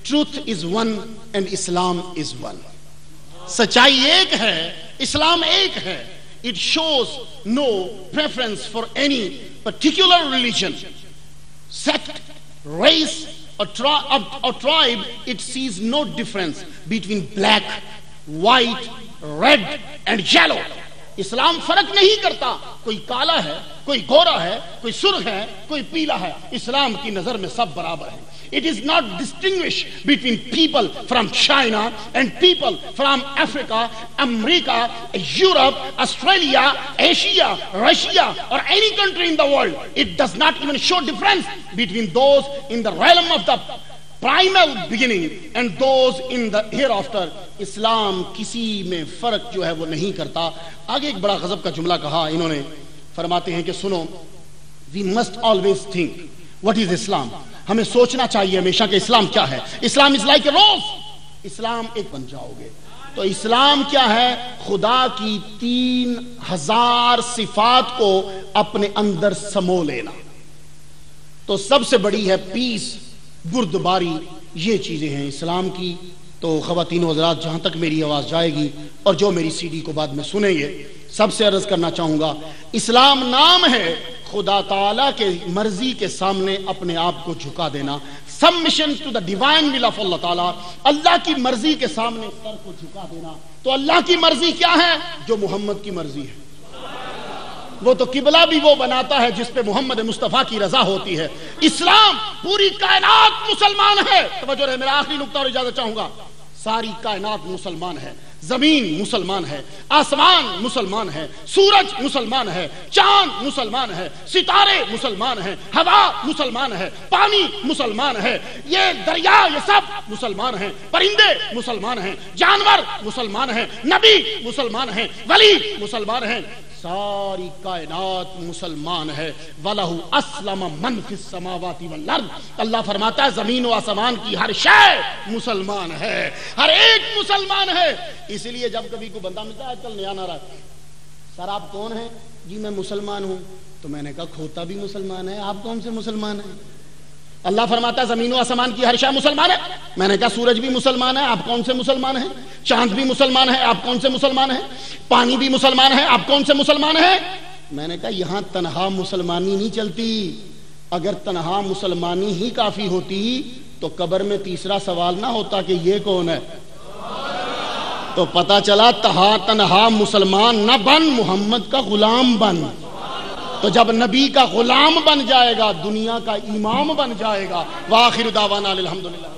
truth is one and Islam is one، سچائی ایک ہے، اسلام ایک ہے۔ it shows no preference for any particular religion، sect، race or tribe، it sees no difference between black، white، red and yellow. Islam فرق نہیں کرتا، کوئی کالا ہے، کوئی گورا ہے، کوئی سرخ ہے، کوئی پیلا ہے، اسلام کی نظر میں سب برابر ہیں۔ It is not distinguish between people from China and people from Africa, America, Europe, Australia, Asia, Russia, or any country in the world. It does not even show difference between those in the realm of the primal beginning and those in the hereafter. اسلام کسی میں فرق جو ہے وہ نہیں کرتا. آگے ایک بڑا غضب کا جملہ کہا انہوں نے. فرماتے ہیں کہ سنو, we must always think what is Islam. ہمیں سوچنا چاہیے ہمیشہ کہ اسلام کیا ہے. اسلام is like a rose. اسلام ایک بن جاؤ گے. تو اسلام کیا ہے؟ خدا کی 3000 صفات کو اپنے اندر سمو لینا. تو سب سے بڑی ہے پیس, بردباری, یہ چیزیں ہیں اسلام کی. تو خواتین و حضرات, جہاں تک میری آواز جائے گی اور جو میری سی ڈی کو بعد میں سنیں گے, سب سے عرض کرنا چاہوں گا, اسلام نام ہے خدا تعالیٰ کے مرضی کے سامنے اپنے آپ کو جھکا دینا. Submission to the divine will of Allah تعالیٰ, اللہ کی مرضی کے سامنے سر کو جھکا دینا. تو اللہ کی مرضی کیا ہے؟ جو محمد کی مرضی ہے. وہ تو قبلہ بھی وہ بناتا ہے جس پہ محمد مصطفیٰ کی رضا ہوتی ہے. اسلام پوری کائنات مسلمان ہے. توجہ رہے, میرا آخری نقطہ اور اجازت چاہوں گا. ساری کائنات مسلمان ہے. زمین مسلمان ہے, آسمان مسلمان ہے, سورج مسلمان ہے, چاند مسلمان ہے, ستارے مسلمان ہیں, ہوا مسلمان ہے, پانی مسلمان ہے, یہ دریا, یہ سب مسلمان ہیں, پرندے مسلمان ہیں, جانور مسلمان ہیں, نبی مسلمان ہیں, ولی مسلمان ہیں. ساری کائنات مسلمان ہے. وَلَهُ أَسْلَمَ مَنْ فِي السَّمَاوَاتِ وَالْأَرْضِ. اللہ فرماتا ہے زمین و آسمان کی ہر شے مسلمان ہے, ہر ایک مسلمان ہے. اسی لیے جب کبھی کوئی بندہ ملتا ہے, آج کل نیا نعرہ, سر آپ کون ہیں؟ جی میں مسلمان ہوں. تو میں نے کہا کھوتا بھی مسلمان ہے, آپ کون سے مسلمان ہیں؟ اللہ فرماتا ہے زمین و آسمان کی ہر شے مسلمان ہے. میں نے کہا سورج بھی مسلمان ہے, آپ کون سے مسلمان ہیں؟ چاند بھی مسلمان ہے, آپ کون سے مسلمان ہیں؟ پانی بھی مسلمان ہے, آپ کون سے مسلمان ہیں؟ میں نے کہا یہاں تنہا مسلمانی نہیں چلتی. اگر تنہا مسلمانی ہی کافی ہوتی تو قبر میں تیسرا سوال نہ ہوتا کہ یہ کون ہے. تو پتا چلا تنہا مسلمان نہ بن, محمد کا غلام بن. تو جب نبی کا غلام بن جائے گا, دنیا کا امام بن جائے گا. وآخر دعوانا الحمدللہ.